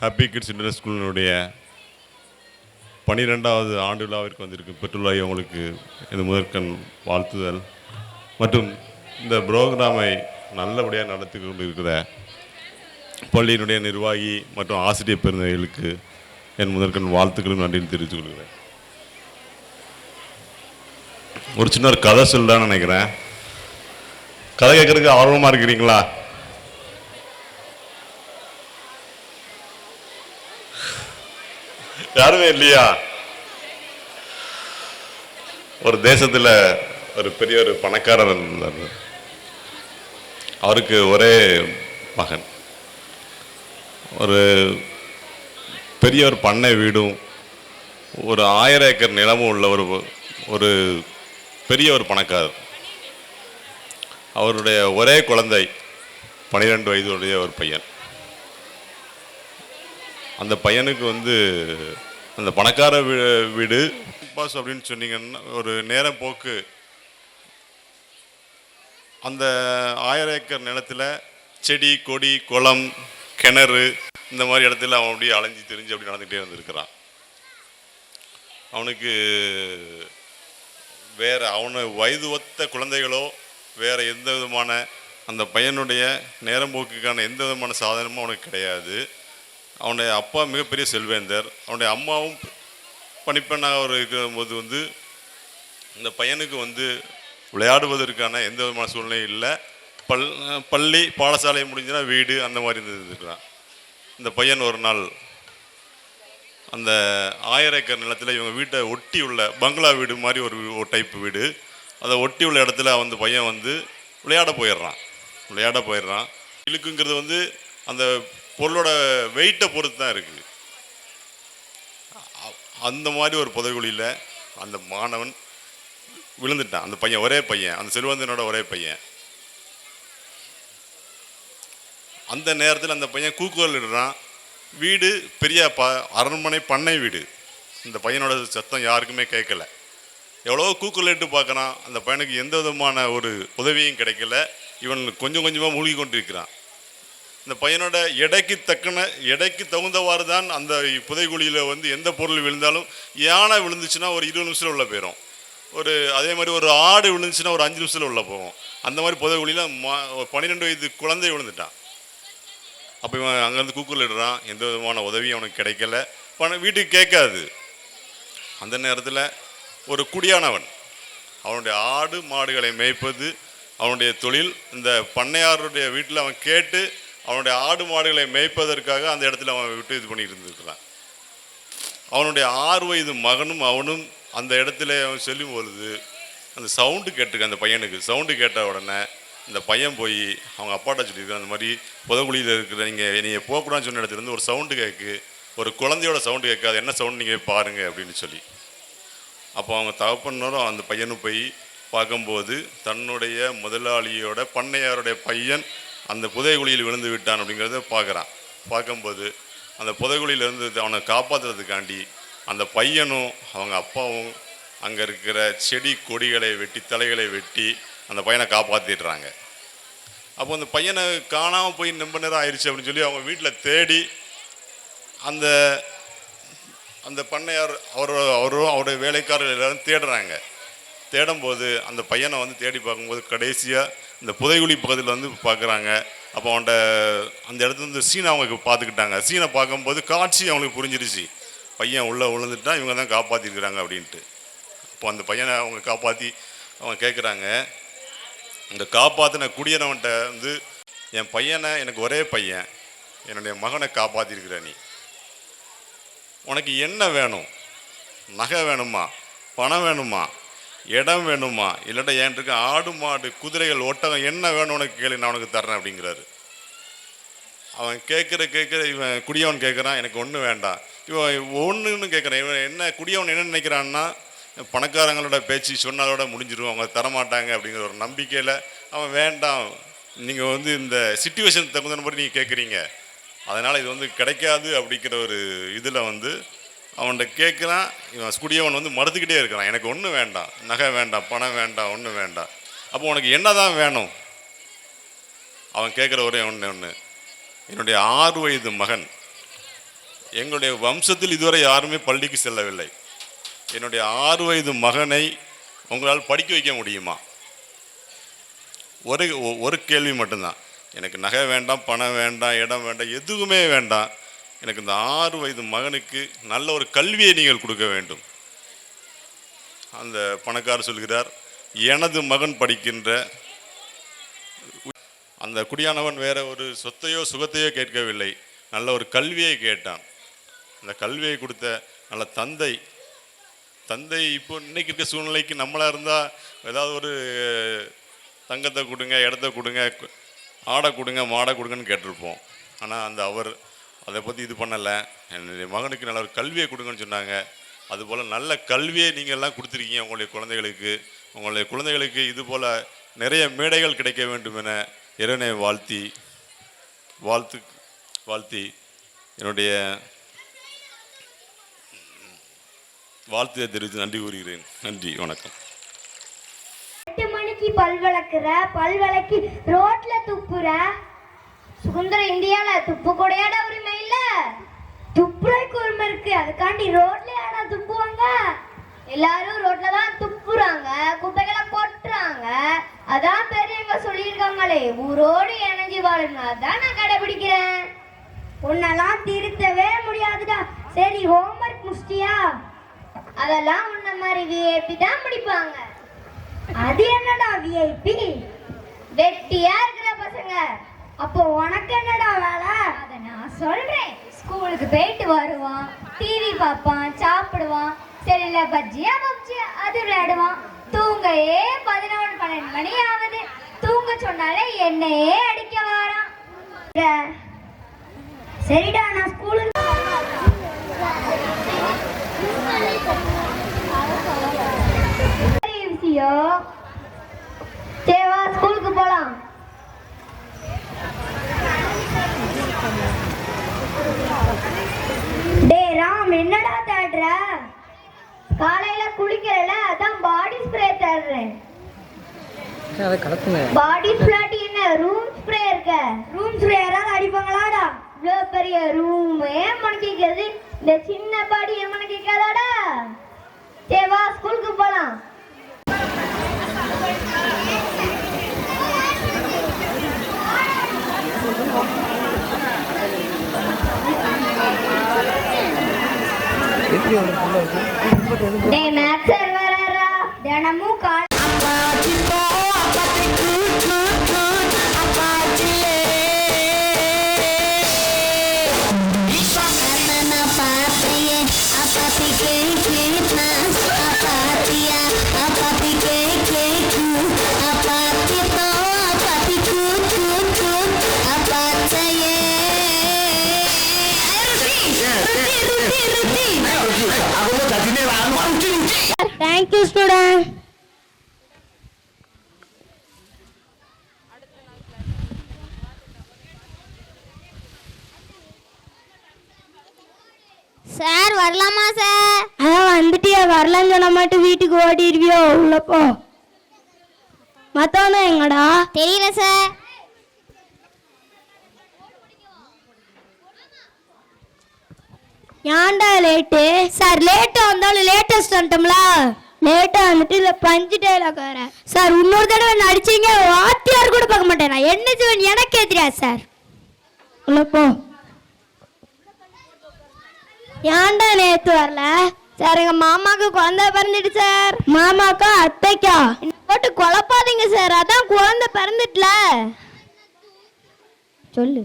Happy kids international ஸ்கூலினுடைய 12வது ஆண்டு விழாவிற்கு வந்திருக்கும் பெற்றுள்ளாய் அவங்களுக்கு இந்த முதற்கண் வாழ்த்துதல் மற்றும் இந்த புரோகிராமை நல்லபடியாக நடத்தி கொண்டு இருக்கிற பள்ளியினுடைய நிர்வாகி மற்றும் ஆசிரியர் பெருந்தகைகளுக்கு என் முதற்கண் வாழ்த்துக்களும் நன்றியும் தெரிவித்துக் கொள்கிறேன். ஒரு சின்ன ஒரு கதை சொல்லலான்னு நினைக்கிறேன். கதை கேட்கறதுக்கு ஆர்வமாக இருக்கிறீங்களா? யாருமே இல்லையா? ஒரு தேசத்தில் ஒரு பெரிய ஒரு பணக்காரர் இருந்தார். அவருக்கு ஒரே மகன். ஒரு பெரிய ஒரு பண்ணை வீடும் ஒரு 1000 ஏக்கர் நிலமும் உள்ள ஒரு பெரிய ஒரு பணக்காரர். அவருடைய ஒரே குழந்தை 12 வயதுடைய ஒரு பையன். அந்த பையனுக்கு அந்த பணக்கார வீடு பாஸ் அப்படின்னு சொன்னீங்கன்னா ஒரு நேரம் போக்கு. அந்த 1000 ஏக்கர் நிலத்தில் செடி கொடி குளம் கிணறு இந்த மாதிரி இடத்துல அவன் அப்படியே அலைஞ்சி திரிஞ்சு அப்படி நடந்துகிட்டே வந்திருக்கிறான். அவனுக்கு வேற அவனு வயது ஒத்த குழந்தைகளோ வேற எந்த விதமான அந்த பையனுடைய நேரம் போக்குக்கான எந்த விதமான சாதனமும் அவனுக்கு கிடையாது. அவனுடைய அப்பா மிகப்பெரிய செல்வேந்தர். அவனுடைய அம்மாவும் பணிப்பெண்ணாக இருக்கும்போது இந்த பையனுக்கு விளையாடுவதற்கான எந்த விதமான சூழ்நிலையும் இல்லை. பள்ளி பாடசாலை முடிஞ்சுன்னா வீடு அந்த மாதிரி இருந்துருக்கிறான். இந்த பையன் ஒரு நாள் அந்த 1000 ஏக்கர் நிலத்தில் இவங்க வீட்டை ஒட்டி உள்ள பங்களா வீடு மாதிரி ஒரு டைப் வீடு, அதை ஒட்டி உள்ள இடத்துல அந்த பையன் விளையாட போயிடுறான். இழுக்குங்கிறது அந்த பொருளோட வெயிட்டை பொறுத்து தான் இருக்குது. அந்த மாதிரி ஒரு புதைகுழியில் அந்த மாணவன் விழுந்துட்டான். அந்த பையன் ஒரே பையன், அந்த செல்வந்தனோட ஒரே பையன். அந்த நேரத்தில் அந்த பையன் கூக்குரல் இடுறான். வீடு பெரிய அரண்மனை பண்ணை வீடு. இந்த பையனோட சத்தம் யாருக்குமே கேட்கல. எவ்வளோ கூக்குரல் இட்டு பார்க்குறான். அந்த பையனுக்கு எந்த விதமான ஒரு உதவியும் கிடைக்கல. இவன் கொஞ்சம் கொஞ்சமாக மூழ்கி கொண்டிருக்கிறான். இந்த பையனோட எடைக்கு தகுந்தவாறு தான் அந்த புதைகுழியில் எந்த பொருள் விழுந்தாலும், யானை விழுந்துச்சுன்னா ஒரு 20 நிமிஷத்தில் உள்ள போயிடும். அதே மாதிரி ஒரு ஆடு விழுந்துச்சுன்னா ஒரு 5 நிமிஷத்தில் உள்ள போகும். அந்த மாதிரி புதைகுழியில் 12 வயது குழந்தை விழுந்துட்டான். அப்போ இவன் அங்கேருந்து கூக்குரல் இடுறான். எந்த விதமான உதவியும் அவனுக்கு கிடைக்கல. வீட்டுக்கு கேட்காது. அந்த நேரத்தில் ஒரு குடியானவன், அவனுடைய ஆடு மாடுகளை மேய்ப்பது அவனுடைய தொழில். இந்த பண்ணையாருடைய வீட்டில் அவன் கேட்டு அவனுடைய ஆடு மாடுகளை மேய்ப்பதற்காக அந்த இடத்துல அவன் விட்டு இது பண்ணிட்டு இருந்திருக்கிறான். அவனுடைய 6 வயது மகனும் அவனும் அந்த இடத்துல அவன் செல்லும் பொழுது அந்த சவுண்டு கேட்டிருக்க. அந்த பையனுக்கு சவுண்டு கேட்ட உடனே இந்த பையன் போய் அவங்க அப்பாட்ட சொல்லியிருக்கான், அந்த மாதிரி புதகுழியில் இருக்கிற நீங்கள் போகக்கூடாதுன்னு சொன்ன இடத்துலேருந்து ஒரு சவுண்டு கேட்கு, ஒரு குழந்தையோட சவுண்டு கேட்காது, என்ன சவுண்டு நீங்கள் பாருங்கள் அப்படின்னு சொல்லி. அப்போ அவங்க தகப்பனரும் அந்த பையனும் போய் பார்க்கும்போது தன்னுடைய முதலாளியோட பண்ணையாருடைய பையன் அந்த புதைகுழியில் விழுந்து விட்டான் அப்படிங்கிறத பார்க்கும்போது அந்த புதைகுழியிலேருந்து அவனை காப்பாற்றுறதுக்காண்டி அந்த பையனும் அவங்க அப்பாவும் அங்கே இருக்கிற செடி கொடிகளை வெட்டி தலைகளை வெட்டி அந்த பையனை காப்பாற்றிடுறாங்க. அப்போ அந்த பையனை காணாமல் போய் ரொம்ப நேரம் ஆயிடுச்சு அப்படின்னு சொல்லி அவங்க வீட்டில் தேடி அந்த அந்த பண்ணையார் அவரும் அவருடைய வேலைக்காரர்கள் எல்லாரும் தேடுறாங்க. தேடும்போது அந்த பையனை தேடி பார்க்கும்போது கடைசியாக இந்த புதைகுழி பக்கத்தில் பார்க்குறாங்க. அப்போ அவன்கிட்ட அந்த இடத்துல சீனை அவங்க பார்த்துக்கிட்டாங்க. சீனை பார்க்கும்போது காட்சி அவங்களுக்கு புரிஞ்சிருச்சு, பையன் உள்ளே விழுந்துட்டான், இவங்க தான் காப்பாற்றிருக்கிறாங்க அப்படின்ட்டு. அப்போ அந்த பையனை அவங்க காப்பாற்றி அவங்க கேட்குறாங்க, இந்த காப்பாற்றின குடியனவன்கிட்ட என் பையனை, எனக்கு ஒரே பையன், என்னுடைய மகனை காப்பாற்றிருக்கிற நீ, உனக்கு என்ன வேணும்? நகை வேணுமா? பணம் வேணுமா? இடம் வேணுமா? இல்லாட்டா ஏன் இருக்க ஆடு மாடு குதிரைகள் ஒட்டகம் என்ன வேணும் உனக்கு கேளு, நான் உனக்கு தர்றேன் அப்படிங்கிறாரு. அவன் கேட்குற இவன் குடியவன் கேட்குறான், எனக்கு ஒன்றும் வேண்டாம். இவன் ஒன்றுன்னு கேட்குறான். இவன் என்ன குடியவன் என்ன நினைக்கிறான்னா, பணக்காரங்களோட பேச்சு சொன்னாலோட முடிஞ்சிடும், அவங்க தரமாட்டாங்க அப்படிங்கிற ஒரு நம்பிக்கையில் அவன் வேண்டாம், நீங்கள் இந்த சிச்சுவேஷன் தகுந்த மாதிரி நீங்கள் கேட்குறீங்க, அதனால் இது கிடைக்காது அப்படிங்கிற ஒரு இதில் அவன்கிட்ட கேட்குறான். இவன் குடியவன் மறுத்துக்கிட்டே இருக்கிறான், எனக்கு ஒன்றும் வேண்டாம், நகை வேண்டாம், பணம் வேண்டாம், ஒன்றும் வேண்டாம். அப்போ உனக்கு என்ன தான் வேணும்? அவன் கேட்குற ஒரே ஒன்று, என்னுடைய 6 வயது மகன் எங்களுடைய வம்சத்தில் இதுவரை யாருமே பள்ளிக்கு செல்லவில்லை. என்னுடைய 6 வயது மகனை உங்களால் படிக்க வைக்க முடியுமா? ஒரு கேள்வி மட்டும்தான். எனக்கு நகை வேண்டாம், பணம் வேண்டாம், இடம் வேண்டாம், எதுவுமே வேண்டாம். எனக்கு இந்த 6 வயது மகனுக்கு நல்ல ஒரு கல்வியை நீங்கள் கொடுக்க வேண்டும். அந்த பணக்காரர் சொல்கிறார், எனது மகன் படிக்கின்ற. அந்த குடியானவன் வேற ஒரு சொத்தையோ சுகத்தையோ கேட்கவில்லை, நல்ல ஒரு கல்வியை கேட்டான். அந்த கல்வியை கொடுத்த நல்ல தந்தை இப்போ இன்னைக்கு இருக்க சூழ்நிலைக்கு நம்மளாக இருந்தால் ஏதாவது ஒரு தங்கத்தை கொடுங்க, இடத்த கொடுங்க, ஆடை கொடுங்க, மாடை கொடுங்கன்னு கேட்டிருப்போம். ஆனால் அவர் அதை பற்றி இது பண்ணலை. என்னுடைய மகனுக்கு நல்ல ஒரு கல்வியை கொடுங்கன்னு சொன்னாங்க. அதுபோல் நல்ல கல்வியை நீங்கள்லாம் கொடுத்துருக்கீங்க உங்களுடைய குழந்தைகளுக்கு இதுபோல் நிறைய மேடைகள் கிடைக்க வேண்டும் என இறைவனை வாழ்த்தி என்னுடைய வாழ்த்தையை தெரிவித்து நன்றி கூறுகிறேன். நன்றி, வணக்கம். 8 மணிக்கு பல் விளக்கி ரோட்ல துப்புற சுதந்திர இந்தியால துப்பு கூடையாட உரிமை இல்ல, துப்புறக்கு உரிமை இருக்கு. அதுக்காண்டி ரோட்ல யாரா துப்புவாங்க? எல்லாரும் ரோட்ல தான் துப்புறாங்க, குப்பைகளை போட்டுறாங்க. அதான் பெரியவங்க சொல்லியிருக்காங்களே, ஊரோடு இணைஞ்சு வாழுங்க. அதான் நான் கடைபிடிக்கிறேன். உன்னெல்லாம் திருத்தவே முடியாதுடா. சரி, ஹோம்ஒர்க் முடிச்சிட்டியா? அதெல்லாம் உன்ன மாதிரி விஐபி தான் முடிப்பாங்க. அது என்னடா விஐபி? வெட்டியா இருக்கிற பசங்க. அப்போ உனக்கு என்னடா வேலை? அத நான் சொல்றேன். ஸ்கூலுக்கு போயிட்டு வருவான், டிவி பார்ப்பான், சாப்பிடுவான், செல்ல பப்ஜியா அது விளையாடுவான். தூங்கையே 11-12 மணி ஆகுது. தூங்க சொன்னாலே என்னையே அடிக்க வாரான். சரிடா, நான் ஸ்கூலுக்கு தேவா ஸ்கூலுக்கு போலாம். டே ராம், என்னடா தேடுற? காலையில குளிக்கல, அதான் பாடி ஸ்ப்ரே தேடுறேன். பாடி ஸ்ப்ரே என்ன? ரூம் ஸ்ப்ரே இருக்க. ரூம் ஸ்ப்ரே யாராவது அடிப்பாங்களாடா? இவ்வளோ பெரிய ரூமே மணக்கிக்கிறது, இந்த சின்ன பாடி மணக்கிக்காதாடா? தேவா ஸ்கூலுக்கு போலாம். டேய் மேத்ஸ் சார் வராரா? தினமும் Thank you, student. சார் வரலாமா சார்? வந்துட்டியா? வரலன்னு சொன்ன மட்டும் வீட்டுக்கு ஓடிடுவியோ? உள்ள போ. மத்தவன எங்கடா? தெரியல சார். ஏன்டா லேட்டு? சார் லேட்டா வந்தாலும் லேட்டஸ்ட் வந்துட்டோம்ல. லேட்டா வந்துட்டு இல்லை பஞ்சு டைலாக்கார சார். இன்னொரு தடவை நடிச்சீங்க வாத்தியார் கூட பார்க்க மாட்டேன். நான் என்ன செய்வேன் எனக்கே தெரியாது சார். உள்ள போ. ஏன்டா நேத்து வரல? சார் எங்க மாமாக்கு குழந்தை பிறந்துட்டு சார். மாமாக்கா அத்தைக்கா? போட்டு குழப்பாதீங்க சார், அதான் குழந்தை பிறந்துட்டுல. சொல்லு.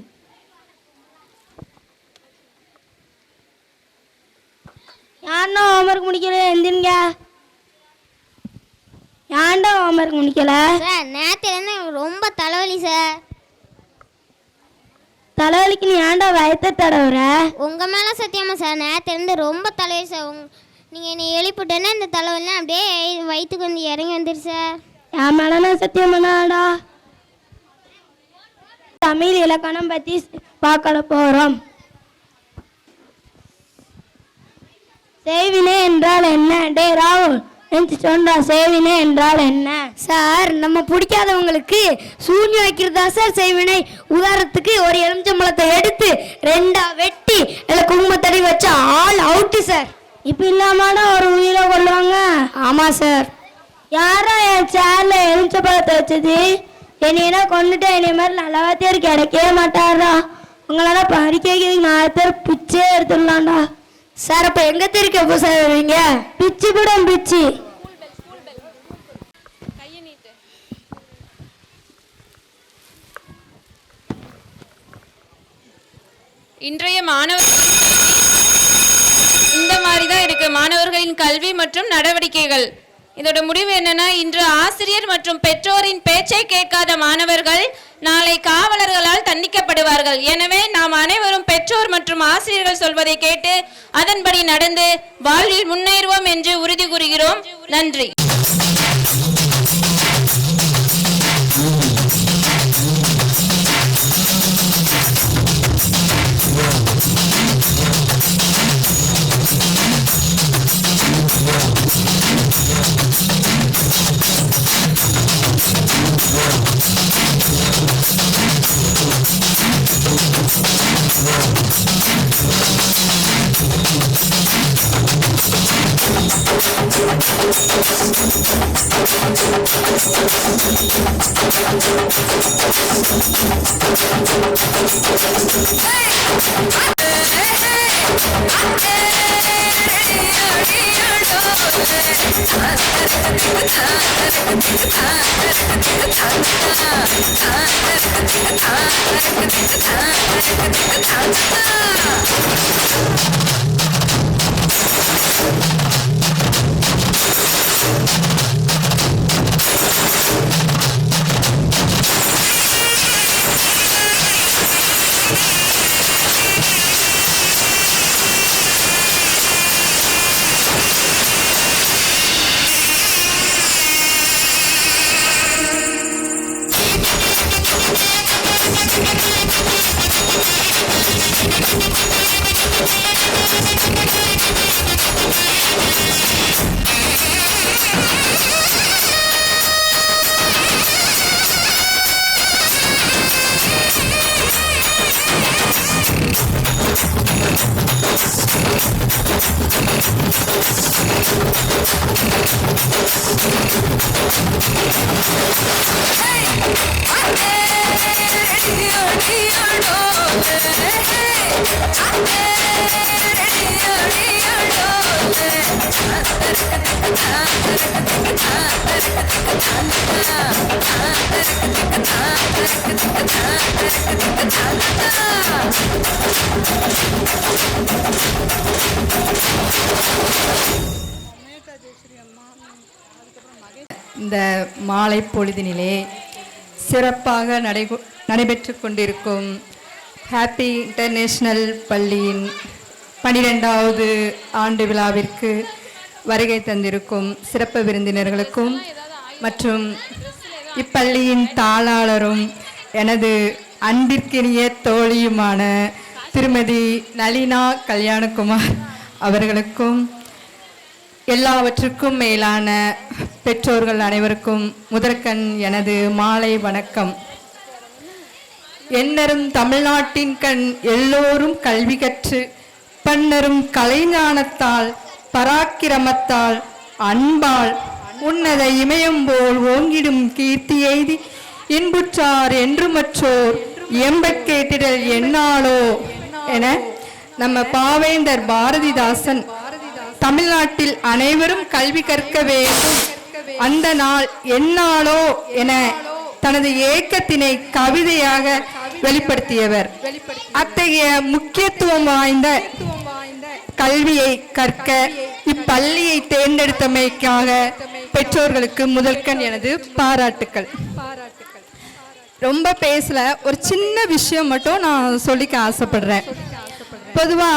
யாருன்னா ஹோம்ஒர்க் முடிக்கல? எந்திரிங்க. ஏன்டா ஹோம்ஒர்க் முடிக்கல? சார் நேத்துல இருந்து ரொம்ப தலைவலி சார். தலைவலிக்கு நீ ஏன்டா வயத்த தடவுற? உங்க மேல சத்தியமா சார், நேத்துல இருந்து ரொம்ப தலைவலி சார். நீங்க என்னை எழுப்பிட்டேன்னா இந்த தலைவலிலாம் அப்படியே வயிற்றுக்கு வந்து இறங்கி வந்துரு சார். என் மேல நான் சத்தியம் பண்ணாடா. தமிழ் இலக்கணம் பத்தி பார்க்க போறோம். செய்வினை என்றால் என்ன? டே ராகுல், சொல்றா, செய்வினை என்றால் என்ன? சார், நம்ம பிடிக்காதவங்களுக்கு சூன்யம் வைக்கிறதா சார் செய்வினை. உதாரணத்துக்கு ஒரு எலுமிச்சம்பழத்தை எடுத்து 2ஆ வெட்டி அதில் குங்குமத்தடி எப்படி சார்? இப்போ இல்லாமனா ஒரு உயிரை கொள்ளுவாங்க. ஆமாம் சார். யாரா என் சேர்ல எலுமிச்ச பழத்தை வச்சது? என்னையா கொண்டுட்டு என்னை மாதிரி நல்ல வாத்தியார் கிடைக்கவே மாட்டாரா. உங்களால படிக்க வைக்கிறதுக்கு 4 பேர் பிச்சே எடுத்துடலாம்டா. சார் அப்போ எங்க தெரிக்க எப்போ சார் வருவீங்க? பிச்சு கூட பிச்சு. இன்றைய இந்த மாதிரி தான் இருக்கு மாணவர்களின் கல்வி மற்றும் நடவடிக்கைகள். இதோட முடிவு என்னன்னா, இன்று ஆசிரியர் மற்றும் பெற்றோரின் பேச்சை கேட்காத மாணவர்கள் நாளை காவலர்களால் தண்டிக்கப்படுவார்கள். எனவே நாம் அனைவரும் பெற்றோர் மற்றும் ஆசிரியர்கள் சொல்வதை கேட்டு அதன்படி நடந்து வாழ்வில் முன்னேறுவோம் என்று உறுதி கூறுகிறோம். நன்றி. இந்த மாலை பொழுதினிலே சிறப்பாக நடைபெற்று கொண்டிருக்கும் ஹாப்பி இன்டர்நேஷ்னல் பள்ளியின் 12வது ஆண்டு விழாவிற்கு வருகை தந்திருக்கும் சிறப்பு விருந்தினர்களுக்கும் மற்றும் இப்பள்ளியின் தாளாளரும் எனது அன்பிற்கினிய தோழியுமான திருமதி நளினா கல்யாணகுமார் அவர்களுக்கும் எல்லாவற்றுக்கும் மேலான பெற்றோர்கள் அனைவருக்கும் முதற்கண் எனது மாலை வணக்கம். எண்ணரும் தமிழ்நாட்டின் கண் எல்லோரும் கல்வி கற்று பன்னரும் கலைஞானத்தால் பராக்கிரமத்தால் அன்பால் உன்னத இமயம் போல் ஓங்கிடும் கீர்த்தி எய்தி இன்புற்றார் என்று மற்றோர் எம்பக் கேட்டிடல் என்னாலோ என நம்ம பாவேந்தர் பாரதிதாசன் தமிழ்நாட்டில் அனைவரும் கல்வி கற்க வேண்டும், அந்த நாள் என்னாலோ என தனது ஏக்கத்தினை கவிதையாக வெளிப்படுத்தியவர். அத்தகைய முக்கியத்துவம் வாய்ந்த கல்வியை கற்க இப்பள்ளியை தேர்ந்தெடுத்தமைக்காக பெற்றோர்களுக்கு முதற்கண் எனது பாராட்டுக்கள். ரொம்ப பேசல, ஒரு சின்ன விஷயம் மட்டும் நான் சொல்லிக்க ஆசைப்படுறேன். பொதுவா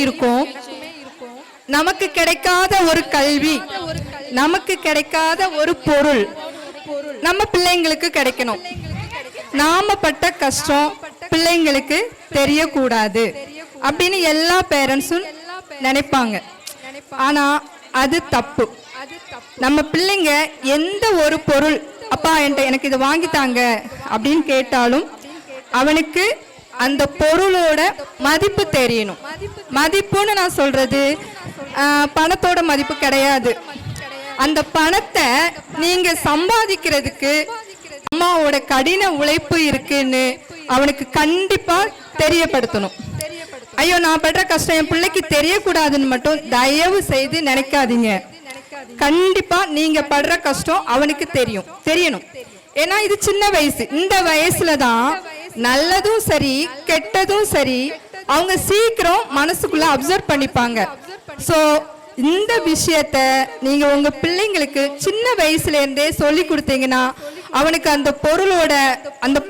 இருக்கும், நமக்கு கிடைக்காத ஒரு கல்வி, நமக்கு கிடைக்காத ஒரு பொருள் நம்ம பிள்ளைங்களுக்கு கிடைக்கணும். நாம பட்ட கஷ்டம் பிள்ளைங்களுக்கு தெரியக்கூடாது அப்படின்னு எல்லா பேரண்ட்ஸும் நினைப்பாங்க. ஆனா அது தப்பு. நம்ம பிள்ளைங்க எந்த ஒரு பொருள் அப்பா என்கிட்ட எனக்கு இதை வாங்கித்தாங்க அப்படின்னு கேட்டாலும் அவனுக்கு அந்த பொருளோட மதிப்பு தெரியணும். மதிப்புன்னு நான் சொல்றது பணத்தோட மதிப்பு கிடையாது. அந்த பணத்தை நீங்க சம்பாதிக்கிறதுக்கு அம்மாவோட கடின உழைப்பு இருக்குன்னு அவனுக்கு கண்டிப்பா தெரியப்படுத்தணும். ஐயோ நான் படுற கஷ்டம் என் பிள்ளைக்கு தெரியக்கூடாதுன்னு மட்டும் தயவு செய்து நினைக்காதீங்க. கண்டிப்பா நீங்க படுற கஷ்டம் அவனுக்கு தெரியணும். ஏன்னா இது சின்ன வயசு. இந்த வயசுல தான் நல்லதும் சரி கெட்டதும் சரி அவங்க சீக்கிரம் மனசுக்குள்ள அப்சர்வ் பண்ணிப்பாங்க. ஸோ இந்த விஷயத்த நீங்க உங்க பிள்ளைங்களுக்கு சின்ன வயசுல இருந்தே சொல்லி கொடுத்தீங்கன்னா அவனுக்கு அந்த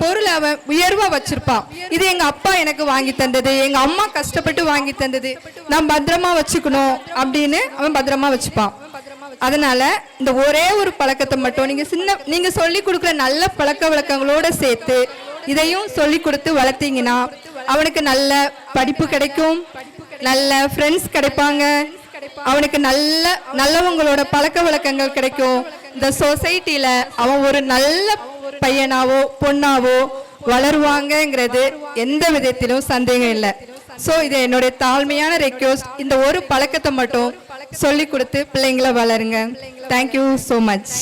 பொருளை அவன் உயர்வா வச்சிருப்பான். இது எங்க அப்பா எனக்கு வாங்கி தந்தது, எங்க அம்மா கஷ்டப்பட்டு வாங்கி தந்தது, நான் பத்திரமா வச்சுக்கணும் அப்படின்னு அவன் பத்திரமா வச்சுப்பான். அதனால இந்த ஒரே ஒரு பழக்கத்தை மட்டும் நீங்க சொல்லி கொடுக்குற நல்ல பழக்க வழக்கங்களோட சேர்த்து இதையும் சொல்லி கொடுத்து வளர்த்தீங்கன்னா அவனுக்கு நல்ல படிப்பு கிடைக்கும், நல்ல ஃப்ரெண்ட்ஸ் கிடைப்பாங்க, அவனுக்கு நல்லவங்களோட பழக்க வழக்கங்கள் கிடைக்கும். இந்த சொசைட்டில அவன் ஒரு நல்ல பையனாவோ பொண்ணாவோ வளருவாங்கங்கிறது எந்த விதத்திலும் சந்தேகம் இல்லை. ஸோ இது என்னுடைய தாழ்மையான ரெக்வெஸ்ட். இந்த ஒரு பழக்கத்தை மட்டும் சொல்லி கொடுத்து பிள்ளைங்களை வளருங்க. Thank you so much.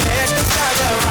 Let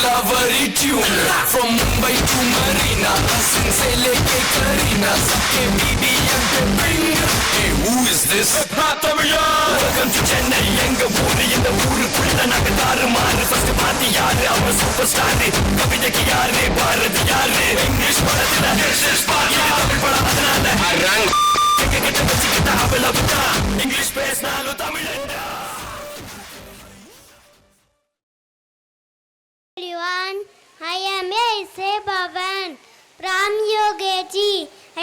Flowery tune from Mumbai to Marina, Since leke Karina, sabke BBM pe bring. Hey, who is this? Welcome to Chennai, enga poonu indha oorukulla naga taarumaru. First paati yaaru, avar superstar. Kavithakku yaaru, Bharat yaaru. English padathila this is Bharat, Tamil padathanala I rang. Enga kitta vechikita avalavudha, English pesnalu Tamilanda. Everyone, I am A.S.A. Bhavan from UKG.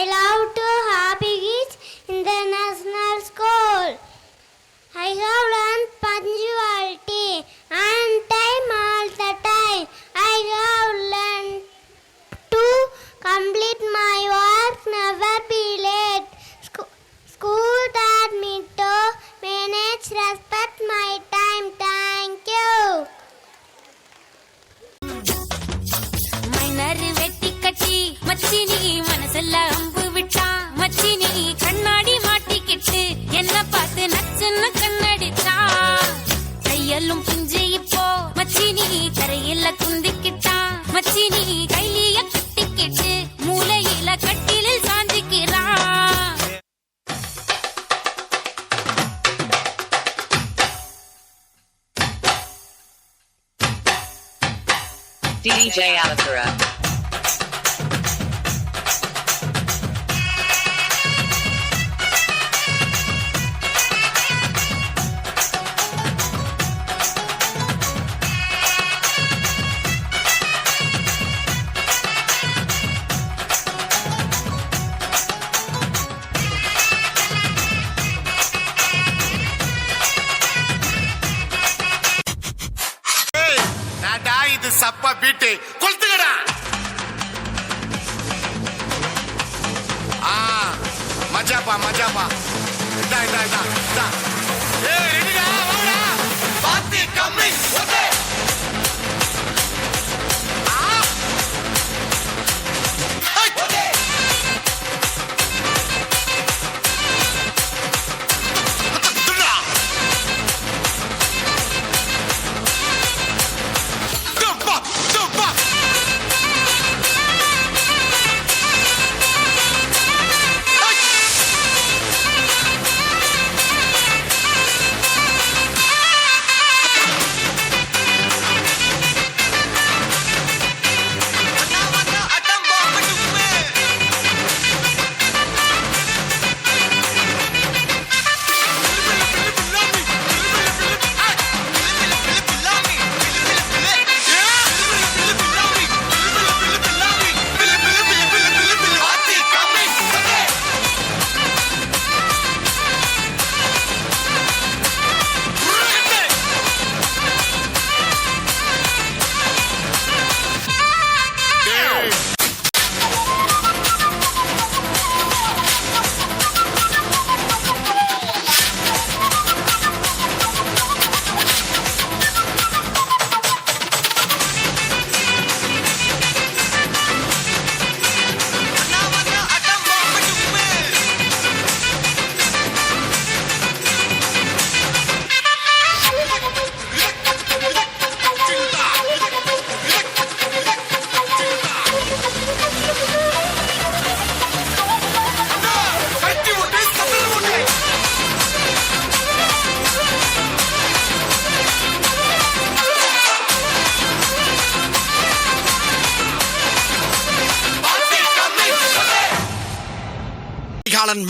I love to happy kids in the national school. I have learned punctuality and time all the time. I have learned to complete my work, never be late. School taught me to manage, respect my time. Thank you. Minor வெட்டி கட்டி மச்சினி மனசுல அம்பு விட்டா மச்சினி கண்ணாடி மாட்டிக்கிட்டு என்ன பார்த்து நச்சுன்னு கண்ணடிச்சா கையெல்லும் பிஞ்சு இப்போ மச்சினி கரையில குந்திக்கிட்டா மச்சினி கையில கட்டிக்கிட்டு மூளையில கட்டிலில் சாஞ்சிக்கிறா DJ Alakura. இது சப்பா பீட்டு கொளுத்துக்கடா. மஜாப்பா மஜாப்பா. இதா இதா இதா இதா. ஏய் ரெடிடா வாடா. பாத்தி கம்மி ஓகே. ஓகே. துடா.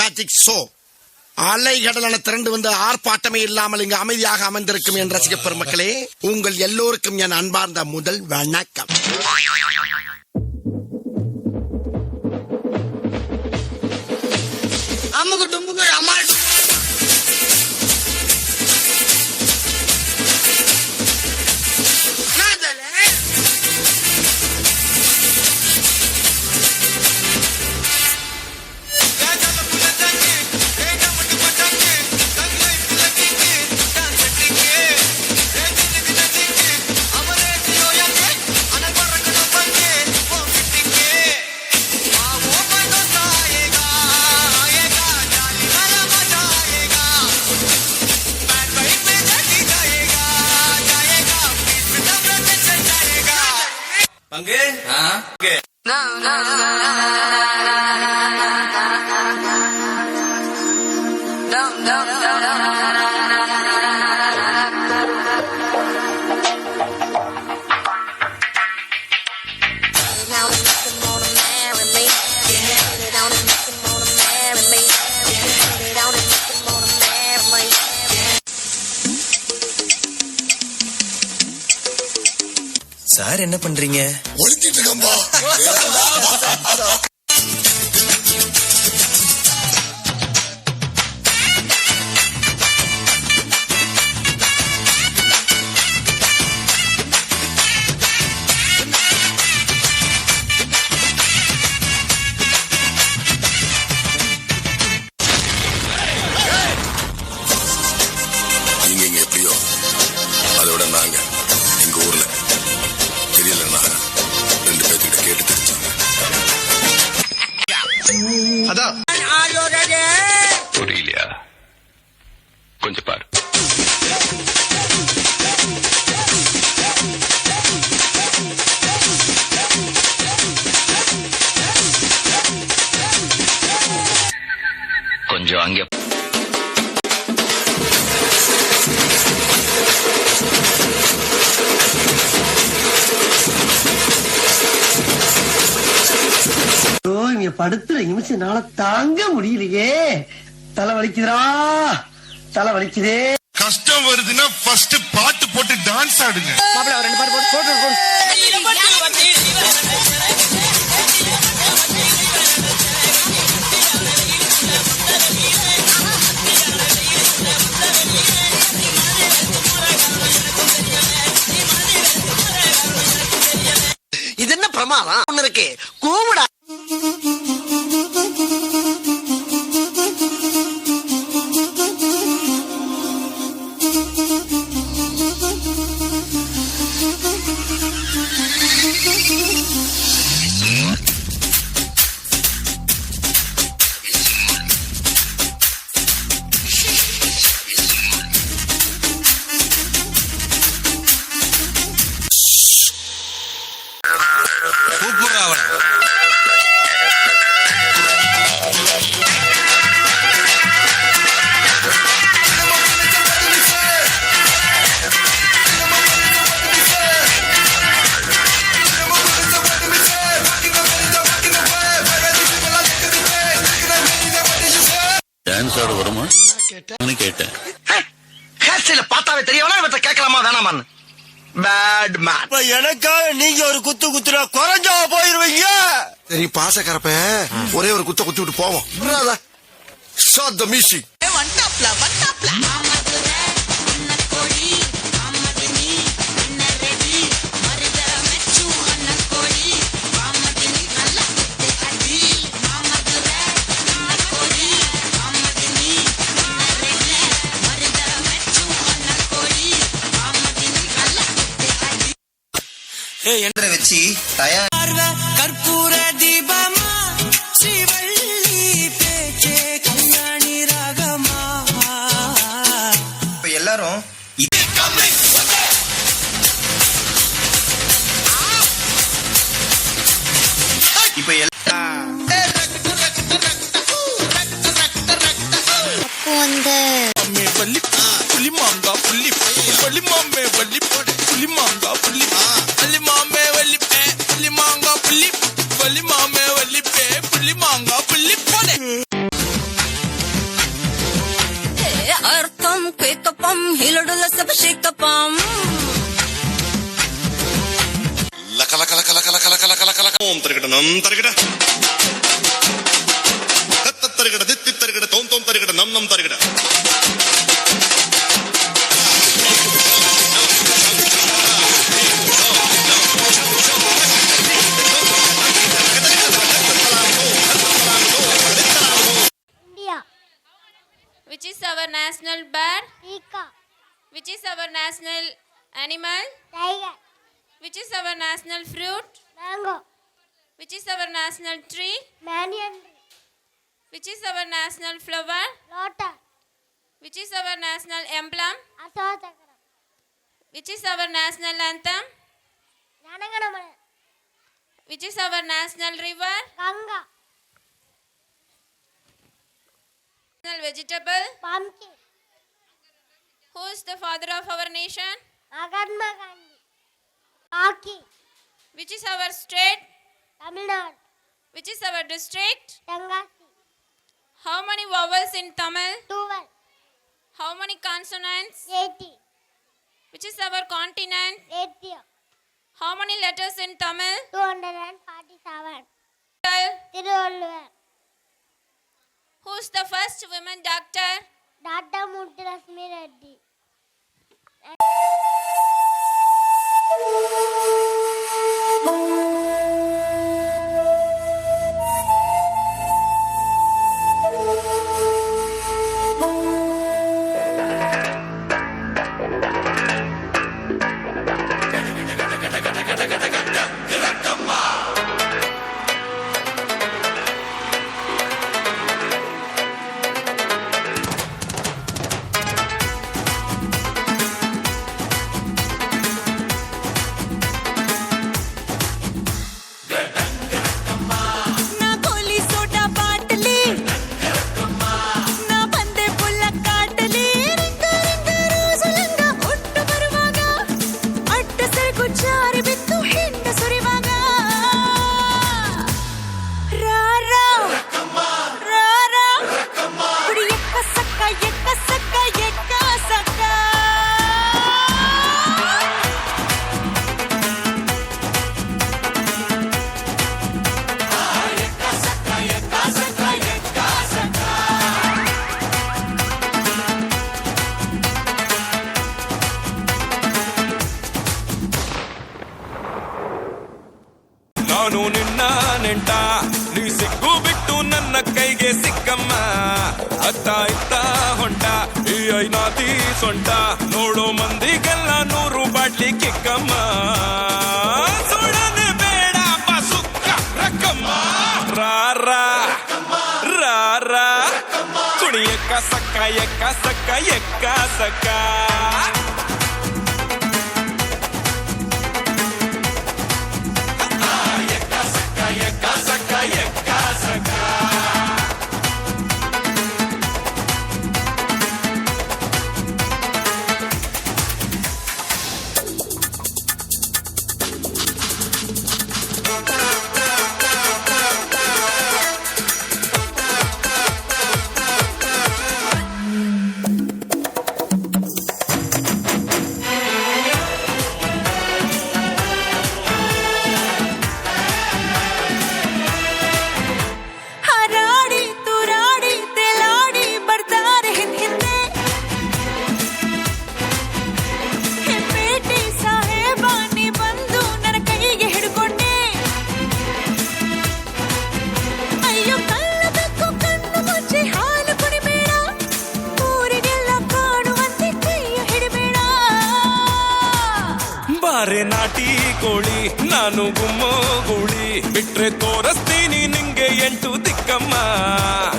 மேஜிக் ஷோ அலைகடலான திரண்டு வந்து ஆர்ப்பாட்டமே இல்லாமல் இங்கு அமைதியாக அமர்ந்திருக்கும் என் ரசிக பெருமக்களே, உங்கள் எல்லோருக்கும் என் அன்பார்ந்த முதல் வணக்கம். அம்முக்கு டும்புக்கு அம்மா சார் என்ன பண்றீங்க? ஒளிஞ்சிட்டு இருக்கம்பா. நீங்க எப்படியோ அதோட நாங்க எங்க ஊர்ல தெரியலன்னா 2 பேர்கிட்ட கேட்டு தெரிஞ்சாங்க. அதான் புரியலையா? கொஞ்சம் பாரு. கொஞ்சம் அங்கே படுத்துற நிமிஷம்னால தாங்க முடியலையே. தலை வலிக்குதுடா, தலை வலிக்குதே. கஷ்டம் வருதுன்னா ஃபர்ஸ்ட் பாட்டு போட்டு டான்ஸ் ஆடுங்க. மாப்பிள 2 பாட்டு போட்டு இது என்ன பிரமாதம் ஒண்ணு இருக்கு. கூவிடா. டான்ஸ் ஆட வருமா கேட்டேன். ஹேர்ஸ்டைல பார்த்தாவே தெரியவனா இவற்றை கேட்கலாமா வேணாமான்னு. Bad man. எனக்காக நீங்க ஒரு குத்து குத்துனா குறைஞ்சா போயிருவீங்க. சரி பாசக்கரப்ப ஒரே ஒரு குத்த குத்தி விட்டு போவோம். Start the music. என்ற வச்சு தயார் கற்பூர தீபமா ஸ்ரீவள்ளி பேச்சே கல்யாணி ராகமா. இப்ப எல்லாரும் இப்ப அப்போ அந்த புலிமாங்கா புள்ளி புலிமாமே வள்ளி புலிமாங்கா புள்ளி புலிமாமே வள்ளிப்பே புலிமாங்கா புள்ளி புலிமாமே வள்ளிப்பே புலிமாங்கா புள்ளி போடே. அர்த்தம் கேட்கப்பம் ஹிலடுல சபஷேக்கப்பம் லக்க லக்க லக்க லக்க லக்க லக்க லக்க லக்க லக்க ஓம் தருகிட நம் தருகிட தத்த தருகிட தித்தி தருகிட தோம் தோம் தருகிட நம் நம் தருகிட. India. Which is our national bird? Bhika. Which is our national animal? Tiger. Which is our national fruit? Mango. Which is our national tree? மேனியன். Which is our national flower? Lotus. Which is our national emblem? அசோகச்சக்கரம். Which is our national anthem? Jana Gana Mana. Which is our national river? Ganga. National vegetable? Pumpkin. Who is the father of our nation? Mahatma Gandhi. Hockey. Which is our state? Tamil Nadu. Which is our district? Tengasi. How many vowels in Tamil? 12. How many consonants? 80. Which is our continent? Asia. How many letters in Tamil? 247. Who Tiruvallur. is the first women doctor? Dr. Muthurasmi Reddy. ನಾನು ನಿನ್ನ ನೆಂಟ ನೀ ಸಿಕ್ಕು ಬಿಟ್ಟು ನನ್ನ ಕೈಗೆ ಸಿಕ್ಕಮ್ಮ ಅತ್ತ ಇತ್ತ ಹೊಂಟ ಈ ಐನಾತಿ ಸೊಂಟ ನೋಡೋ ಮಂದಿಗೆಲ್ಲ 100 ಬಾಟ್ಲಿ ಕಿಕ್ಕಮ್ಮ ಸುಡನೆ ಬೇಡ ಬಸುಕ್ಕ ರಕ್ಕಮ್ಮ ರಾರಾ ರಾರಾ ಕುಣಿ ಎಕ್ಕ ಸಕ್ಕ ಎಕ್ಕ ಸಕ್ಕ ಎಕ್ಕ ಸಕ್ಕ ನಾಟಿ ಕೋಳಿ ನಾನು ಗುಮ್ಮೋ ಗೂಳಿ ಬಿಟ್ರೆ ತೋರಿಸ್ತೀನಿ ನಿಂಗೆ 8 ದಿಕ್ಕಮ್ಮ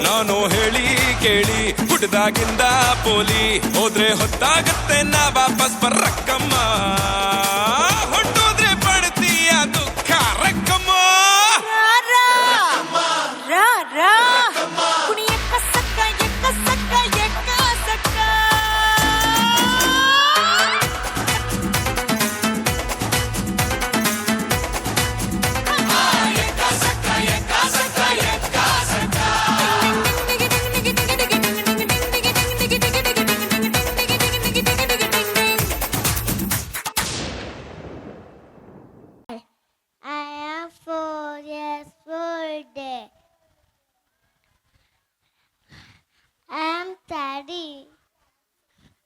ನಾನು ಹೇಳಿ ಕೇಳಿ ಹುಟ್ಟದಾಗಿಂದ ಪೋಲಿ ಹೋದ್ರೆ ಹೊತ್ತಾಗತ್ತೆ ನಾ ವಾಪಸ್ ಬರಕ್ಕಮ್ಮ ಹೊಟ್ಟೋದ್ರೆ ಪಡ್ತೀಯ ದುಃಖ ರಕ್ಕಮ್ಮ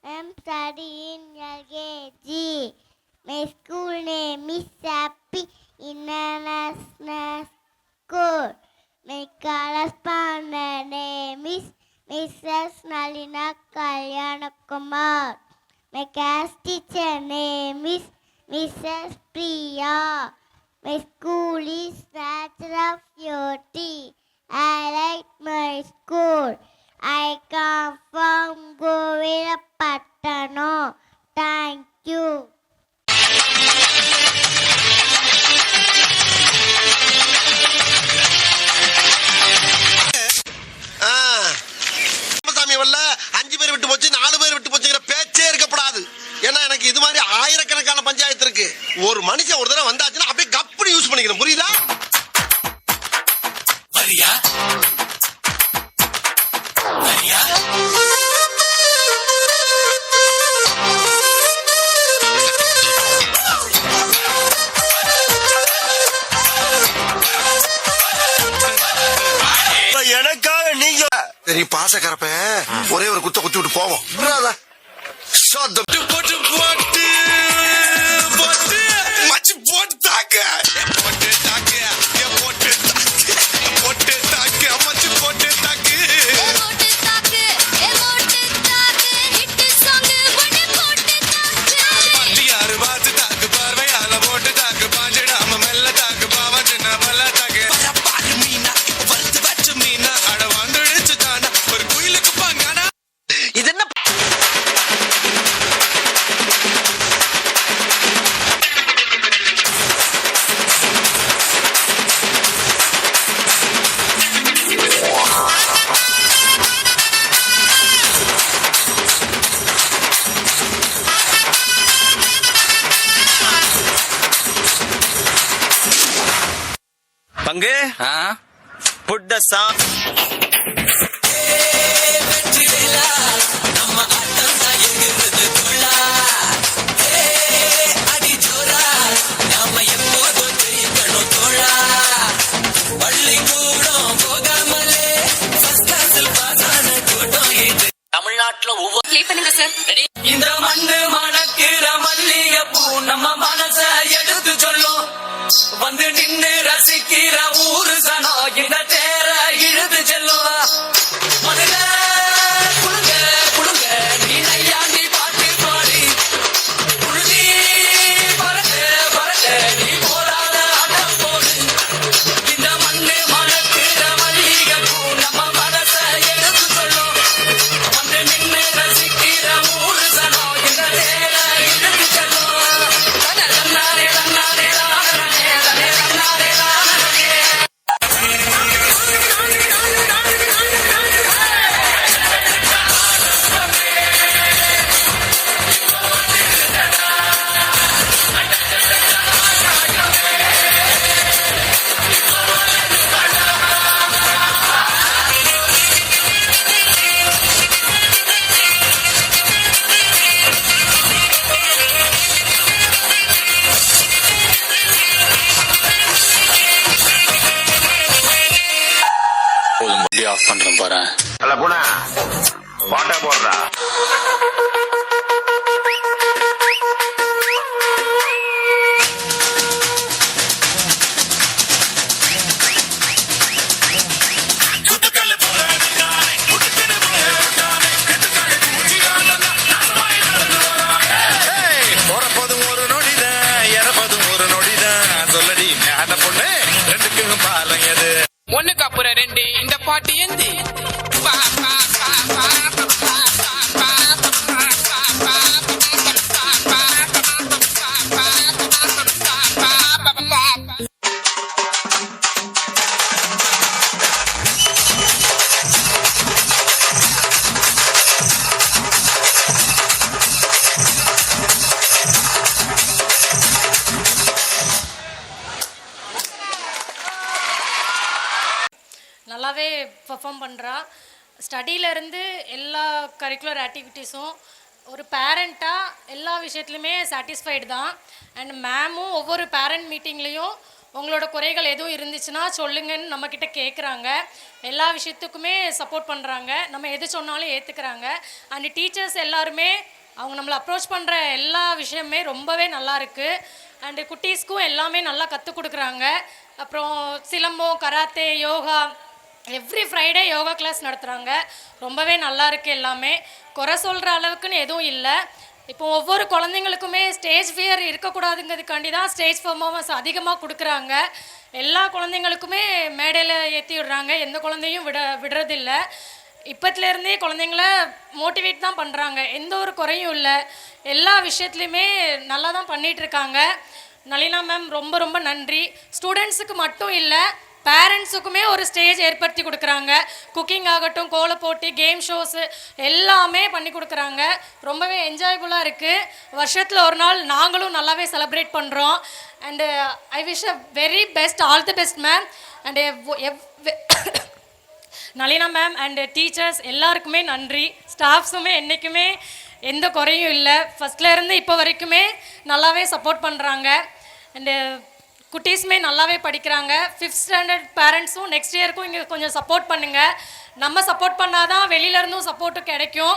I'm studying LKG. My school name is Happy International School. My correspondent name is Mrs. Nalina Kalyanakumar. My class teacher name is Mrs. Priya. My school is Nature of Beauty. I like my school. I come from Govindapattanam. Thank you. சரி பாசக்கரப்ப ஒரே ஒரு குத்த குத்தி விட்டு போவோம். பங்கு put the song. தமிழ்நாட்டுல ஒவ்வொரு இந்த மண்ணு மணக்கிற மல்லிகைப்பூ நம்ம மனச எடுத்து சொல்லும் வந்து நின்று ரசிக்கிற ஊரு சனோ இந்த தேர இழுது செல்லும் மதுர குடுங்க குடுங்க நீ நையாண்டி பாட்டு பாடி குழுதி பறக்க பறக்க நீ போராத ஆட்டம் போடு இந்த மண்ணு மணக்கிற மல்லிகைப்பூ நம்ம மனச எடுத்து சொல்லும் வந்து நின்று ரசிக்கிற ஊரு சனோ இந்த தேர இழுது செல்லும் தன்னாரே தன்னாரே ஆஃப் பண்றேன் பாரு. அல்ல குணா பாட்டா போடுறா. போறப்போதும் ஒரு நொடிதான் இறப்பதும் ஒரு நொடிதான் சொல்லடி அந்த பொண்ணு ரெண்டுக்கும் பாலம் எது ஒண்ணுக்கு அப்புறம் ரெண்டு இந்த பாட்டு எந்தி நல்லாவே பர்ஃபார்ம் பண்ணுறா. ஸ்டடியிலேருந்து எல்லா கரிக்குலர் ஆக்டிவிட்டீஸும் ஒரு பேரண்ட்டாக எல்லா விஷயத்துலையுமே சாட்டிஸ்ஃபைடு தான். அண்ட் மேமும் ஒவ்வொரு பேரண்ட் மீட்டிங்லேயும் உங்களோட குறைகள் எதுவும் இருந்துச்சுன்னா சொல்லுங்கன்னு நம்மக்கிட்ட கேட்குறாங்க. எல்லா விஷயத்துக்குமே சப்போர்ட் பண்ணுறாங்க. நம்ம எது சொன்னாலும் ஏற்றுக்கிறாங்க. அண்ட் டீச்சர்ஸ் எல்லாருமே அவங்க நம்மளை அப்ரோச் பண்ணுற எல்லா விஷயமே ரொம்பவே நல்லா இருக்குது. அண்டு குட்டீஸ்க்கும் எல்லாமே நல்லா கற்றுக் கொடுக்குறாங்க. அப்புறம் silambam, karate, yoga, every Friday yoga class நடத்துகிறாங்க. ரொம்பவே நல்லா இருக்குது. எல்லாமே குறை சொல்கிற அளவுக்குன்னு எதுவும் இல்லை. இப்போ ஒவ்வொரு குழந்தைங்களுக்குமே ஸ்டேஜ் ஃபியர் இருக்கக்கூடாதுங்கிறதுக்காண்டி தான் ஸ்டேஜ் பர்ஃபார்மன்ஸ் அதிகமாக கொடுக்குறாங்க. எல்லா குழந்தைங்களுக்குமே மேடையில் ஏற்றி விடுறாங்க. எந்த குழந்தையும் விடுறதில்ல. இப்போத்துலேருந்தே குழந்தைங்கள மோட்டிவேட் தான் பண்ணுறாங்க. எந்த ஒரு குறையும் இல்லை. எல்லா விஷயத்துலையுமே நல்லா தான் பண்ணிகிட்ருக்காங்க. நளினா மேம் ரொம்ப ரொம்ப நன்றி. ஸ்டூடெண்ட்ஸுக்கு மட்டும் இல்லை, பேரண்ட்ஸுக்குமே ஒரு ஸ்டேஜ் ஏற்படுத்தி கொடுக்குறாங்க. குக்கிங் ஆகட்டும், கோலப்போட்டி, கேம் ஷோஸு எல்லாமே பண்ணி கொடுக்குறாங்க. ரொம்பவே என்ஜாயபுளாக இருக்குது. வருஷத்தில் ஒரு நாள் நாங்களும் நல்லாவே செலிப்ரேட் பண்ணுறோம். And I wish a very best, all the best ma'am. And Nalina ma'am and teachers எல்லாருக்குமே நன்றி. ஸ்டாஃப்ஸுமே என்றைக்குமே எந்த குறையும் இல்லை. ஃபஸ்ட்லேருந்து இப்போ வரைக்குமே நல்லாவே சப்போர்ட் பண்ணுறாங்க. அண்டு குட்டீஸுமே நல்லாவே படிக்கிறாங்க. 5th ஸ்டாண்டர்ட் பேரண்ட்ஸும் நெக்ஸ்ட் இயருக்கும் இங்கே கொஞ்சம் சப்போர்ட் பண்ணுங்கள். நம்ம சப்போர்ட் பண்ணாதான் வெளியிலேருந்தும் சப்போர்ட்டும் கிடைக்கும்.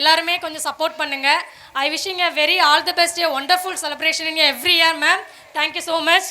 எல்லாருமே கொஞ்சம் சப்போர்ட் பண்ணுங்கள். ஐ wishing a very all the best, a wonderful celebration in every year, ma'am. Thank you so much.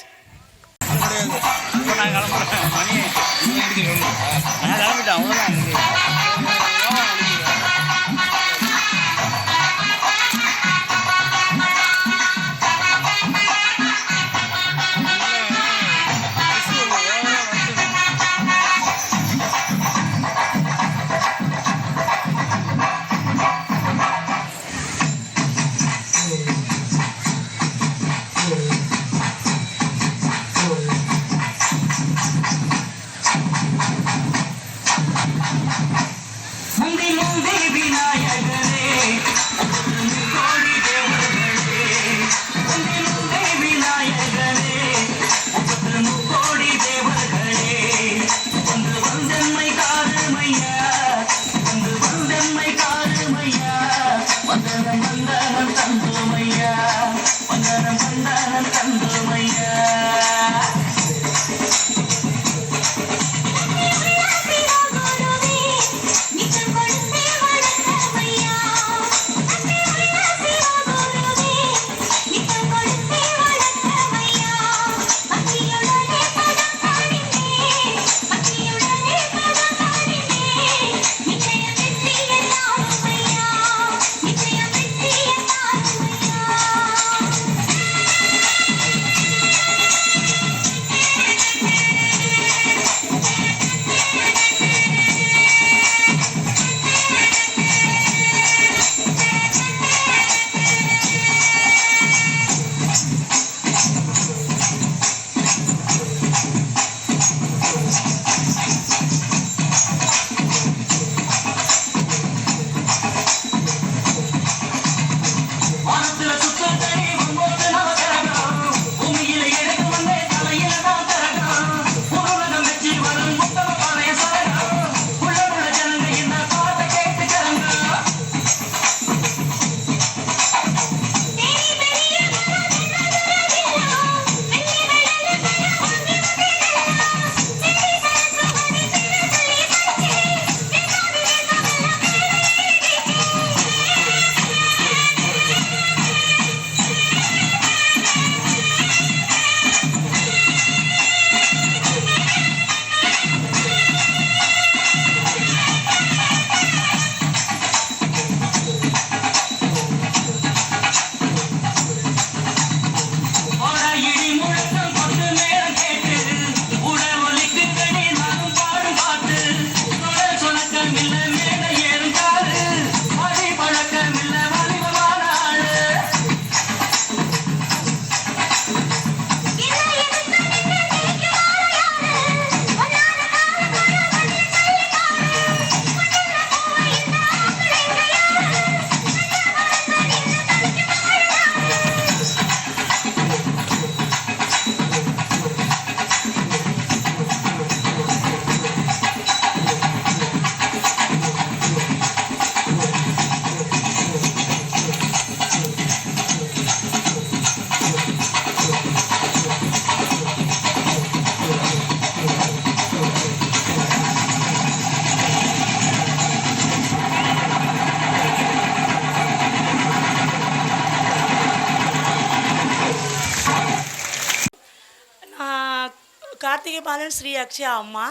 Karthigai Balan Sri Akshaya அம்மா.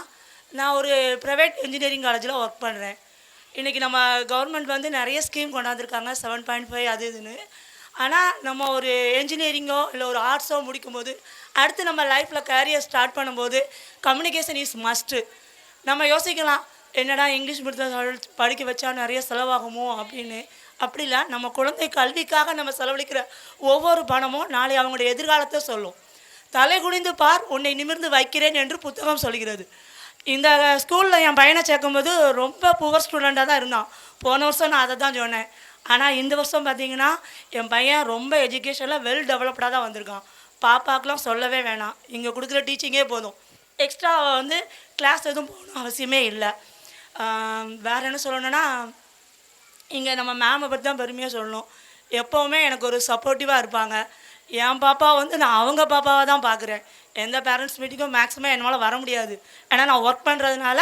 நான் ஒரு ப்ரைவேட் இன்ஜினியரிங் காலேஜில் ஒர்க் பண்ணுறேன். இன்றைக்கி நம்ம கவர்மெண்ட் வந்து நிறைய ஸ்கீம் கொண்டாந்துருக்காங்க, 7.5 அது இதுன்னு. ஆனால் நம்ம ஒரு என்ஜினியரிங்கோ இல்லை ஒரு ஆர்ட்ஸோ முடிக்கும்போது அடுத்து நம்ம லைஃப்பில் கேரியர் ஸ்டார்ட் பண்ணும்போது கம்யூனிகேஷன் இஸ் மஸ்ட்டு. நம்ம யோசிக்கலாம், என்னடா இங்கிலீஷ் மீடியத்தில் படிக்க வச்சா நிறைய செலவாகுமோ அப்படின்னு. அப்படி இல்லை, நம்ம குழந்தை கல்விக்காக நம்ம செலவழிக்கிற ஒவ்வொரு பணமும் நாளை அவங்களுடைய எதிர்காலத்தை சொல்லும். தலை குனிந்து பார், உன்னை நிமிர்ந்து வைக்கிறேன் என்று புத்தகம் சொல்கிறது. இந்த ஸ்கூலில் என் பையனை சேர்க்கும்போது ரொம்ப புவர் ஸ்டூடெண்ட்டாக தான் இருந்தான். போன வருஷம் நான் அதை தான் சொன்னேன். ஆனால் இந்த வருஷம் பார்த்திங்கன்னா என் பையன் ரொம்ப எஜுகேஷனில் வெல் டெவலப்டாக தான் வந்திருக்கான். பாப்பாக்கெலாம் சொல்லவே வேணாம், இங்கே கொடுக்குற டீச்சிங்கே போதும். எக்ஸ்ட்ரா வந்து கிளாஸ் எதுவும் போகணும் அவசியமே இல்லை. வேறு என்ன சொல்லணுன்னா, இங்கே நம்ம மேமை பற்றி தான் பெருமையாக சொல்லணும். எப்போவுமே எனக்கு ஒரு சப்போர்ட்டிவாக இருப்பாங்க. என் பாப்பா வந்து நான் அவங்க பாப்பாவை தான் பார்க்குறேன். எந்த பேரண்ட்ஸ் மீட்டிங்கும் மேக்ஸிமம் என்னால் வர முடியாது. ஏன்னா நான் ஒர்க் பண்ணுறதுனால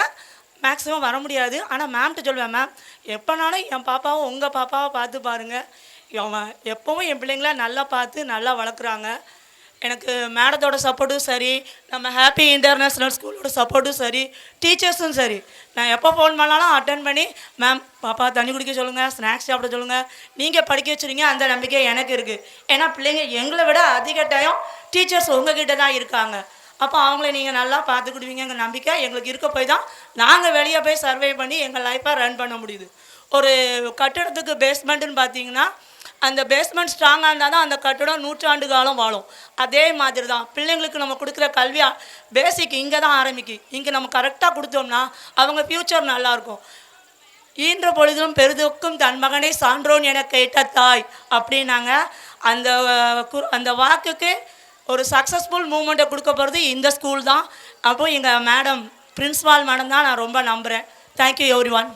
மேக்ஸிமம் வர முடியாது. ஆனால் மேம்கிட்ட சொல்லுவேன், மேம் எப்போனாலும் என் பாப்பாவை உங்கள் பாப்பாவை பார்த்து பாருங்கள். அவன் எப்போவும் என் பிள்ளைங்கள நல்லா பார்த்து நல்லா வளர்க்குறாங்க. எனக்கு மேடத்தோட சப்போர்ட்டும் சரி, நம்ம ஹாப்பி இன்டர்நேஷ்னல் ஸ்கூலோட சப்போர்ட்டும் சரி, டீச்சர்ஸும் சரி. நான் எப்போ ஃபோன் பண்ணாலும் அட்டன் பண்ணி, மேம் பாப்பா தண்ணி குடிக்க சொல்லுங்கள், ஸ்நாக்ஸ் சாப்பிட சொல்லுங்கள், நீங்கள் படிக்க வச்சுருங்க, அந்த நம்பிக்கை எனக்கு இருக்குது. ஏன்னா பிள்ளைங்க எங்களை விட அதிக டைம் டீச்சர்ஸ் உங்ககிட்ட தான் இருக்காங்க. அப்போ அவங்கள நீங்கள் நல்லா பார்த்துக்கிடுவீங்கிற நம்பிக்கை எங்களுக்கு இருக்க போய் தான் நாங்கள் வெளியே போய் சர்வே பண்ணி எங்கள் லைஃப்பை ரன் பண்ண முடியுது. ஒரு கட்டிடத்துக்கு பேஸ்மெண்ட்டுன்னு பார்த்தீங்கன்னா, அந்த பேஸ்மெண்ட் ஸ்ட்ராங்காக இருந்தால் தான் அந்த கட்டடம் 100 ஆண்டு காலம் வாழும். அதே மாதிரி தான் பிள்ளைங்களுக்கு நம்ம கொடுக்குற கல்வியாக பேசிக் இங்கே தான் ஆரம்பிக்கும். இங்கே நம்ம கரெக்டாக கொடுத்தோம்னா அவங்க ஃப்யூச்சர் நல்லாயிருக்கும். ஈன்ற பொழுதிலும் பெரிதுக்கும் தன் மகனை சான்றோன் என கேட்ட தாய் அப்படின்னாங்க. அந்த வாக்குக்கு ஒரு சக்ஸஸ்ஃபுல் மூமெண்ட்டை கொடுக்க போகிறது இந்த ஸ்கூல் தான். அப்போ எங்கள் மேடம் பிரின்ஸ்பால் மேடம் தான் நான் ரொம்ப நம்புகிறேன். Thank you every one.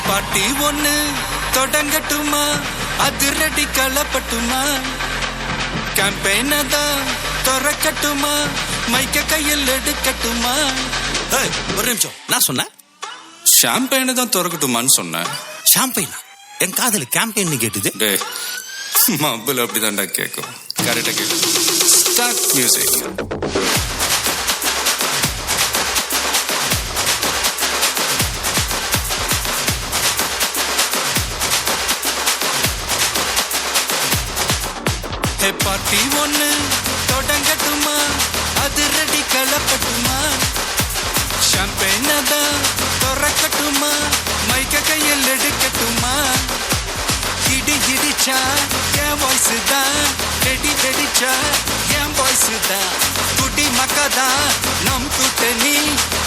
பாட்டி ஒண்ணு தொடங்கட்டுமா, அதிரடி களப்பட்டுமா, கேம்பெயின தான் திறக்கட்டுமா, மைக்க கையில் எடுக்கட்டுமா. ஒரு நிமிஷம், நான் சொன்னேன் ஷாம்பெயின தான் திறக்கட்டுமான்னு சொன்னேன். ஷாம்பெயினா? என் காதல கேம்பெயின் கேட்டுது. மబ్బுல அப்படிதான்டா கேட்கும். கரெக்டா கேட்கும். Start music. பார்ட்டி ஒண்ணு தொடங்கட்டுமா, அதிரடி களப்பட்டுமா, ஷாம்பெயின தான் திறக்கட்டுமா, மைக்க கையில் எடுக்கட்டுமா. இடி இடிச்சா என் வாய்ஸ் தான், வெடி வெடிச்சா என் வாய்ஸ் தான், குடி மக்கதான் நம் கூட்டணி,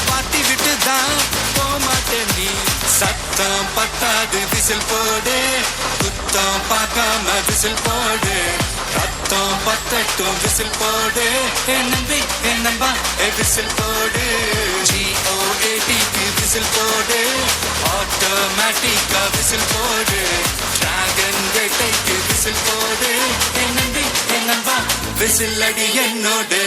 பாட்டி விட்டு தான் போமாட்டேன் நீ. சத்தம் பத்தாது விசில் போடு, குத்தம் பார்க்காம விசில் போடு, ரத்தம் பத்தட்டும் விசில் போடு, என் நம்பி என் நம்பா விசில் போடு, GOATக்கு விசில் போடு, ஆட்டோமேட்டிக்கா விசில் போடு, டிராகன் வேட்டைக்கு விசில் போடு, என் நம்பி என் நம்பா விசில் அடி என்னோடு.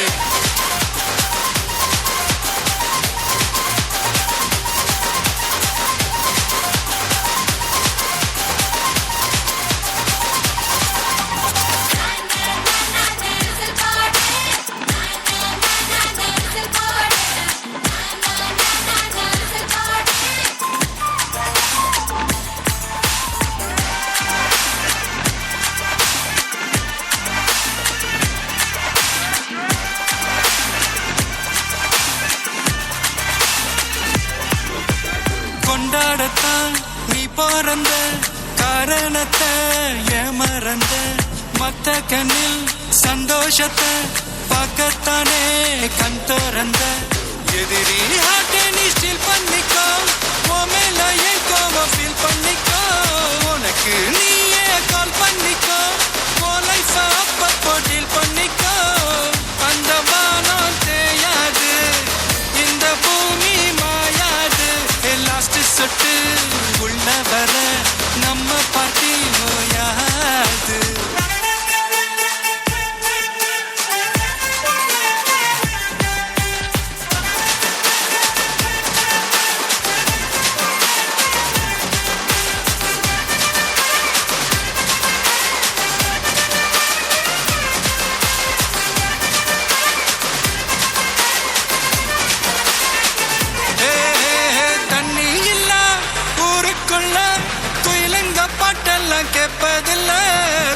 கொண்டாடத்தான் நீ பிறந்த காரணத்தை ஏமறந்த, மத்த கண்ணில் சந்தோஷத்தை பார்க்கத்தானே கண் திறந்த. எதிரி ஹார்ட்டை நீ ஸ்டீல் பண்ணிக்கோ, உன் மேல என் கோவம் ஃபீல் பண்ணிக்கோ, உனக்கு நீயே கால் பண்ணிக்கோ, உன் லைஃப அப்பப்போ டீல் பண்ணிக்கோ. அந்த வானம் தேயாது, இந்த பூமி மாயாது, லாஸ்ட் சொட்டு உள்ள வர நம்ம பாட்டி நோயாது. கேட்பதில்ல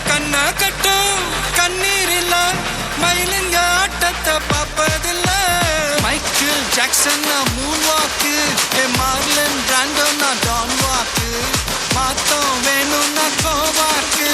கண்ணா கட்டும் கண்ணீர் இல்ல, மயிலுங்க ஆட்டத்தை பார்ப்பதில்ல. மைக்கேல் ஜாக்சன் மூன் வாக்கு, மார்லன் பிராண்டோ நான் டான் வாக்கு, மாத்தம் வேணும்னா கோவாக்கு.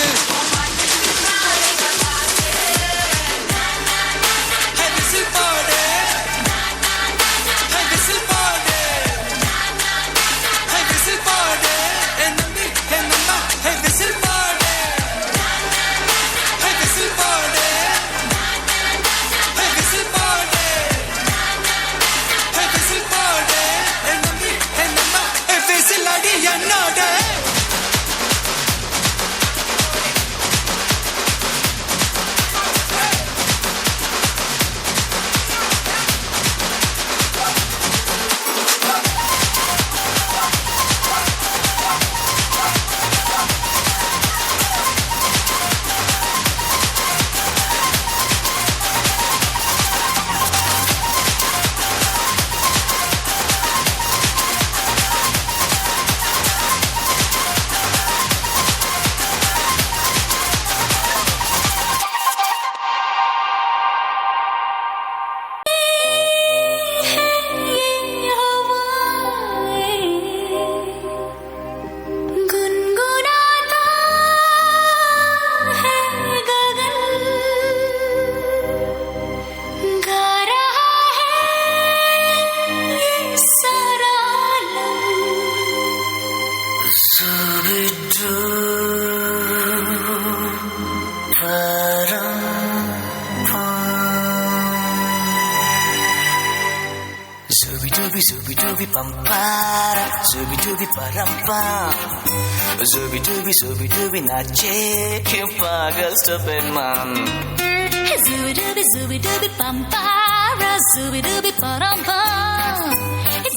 Zubi-dubi pampara, zubi-dubi parampam. Zubi-dubi nache, क्यों पागल stupid man. Zubi-dubi pampara, zubi-dubi parampam.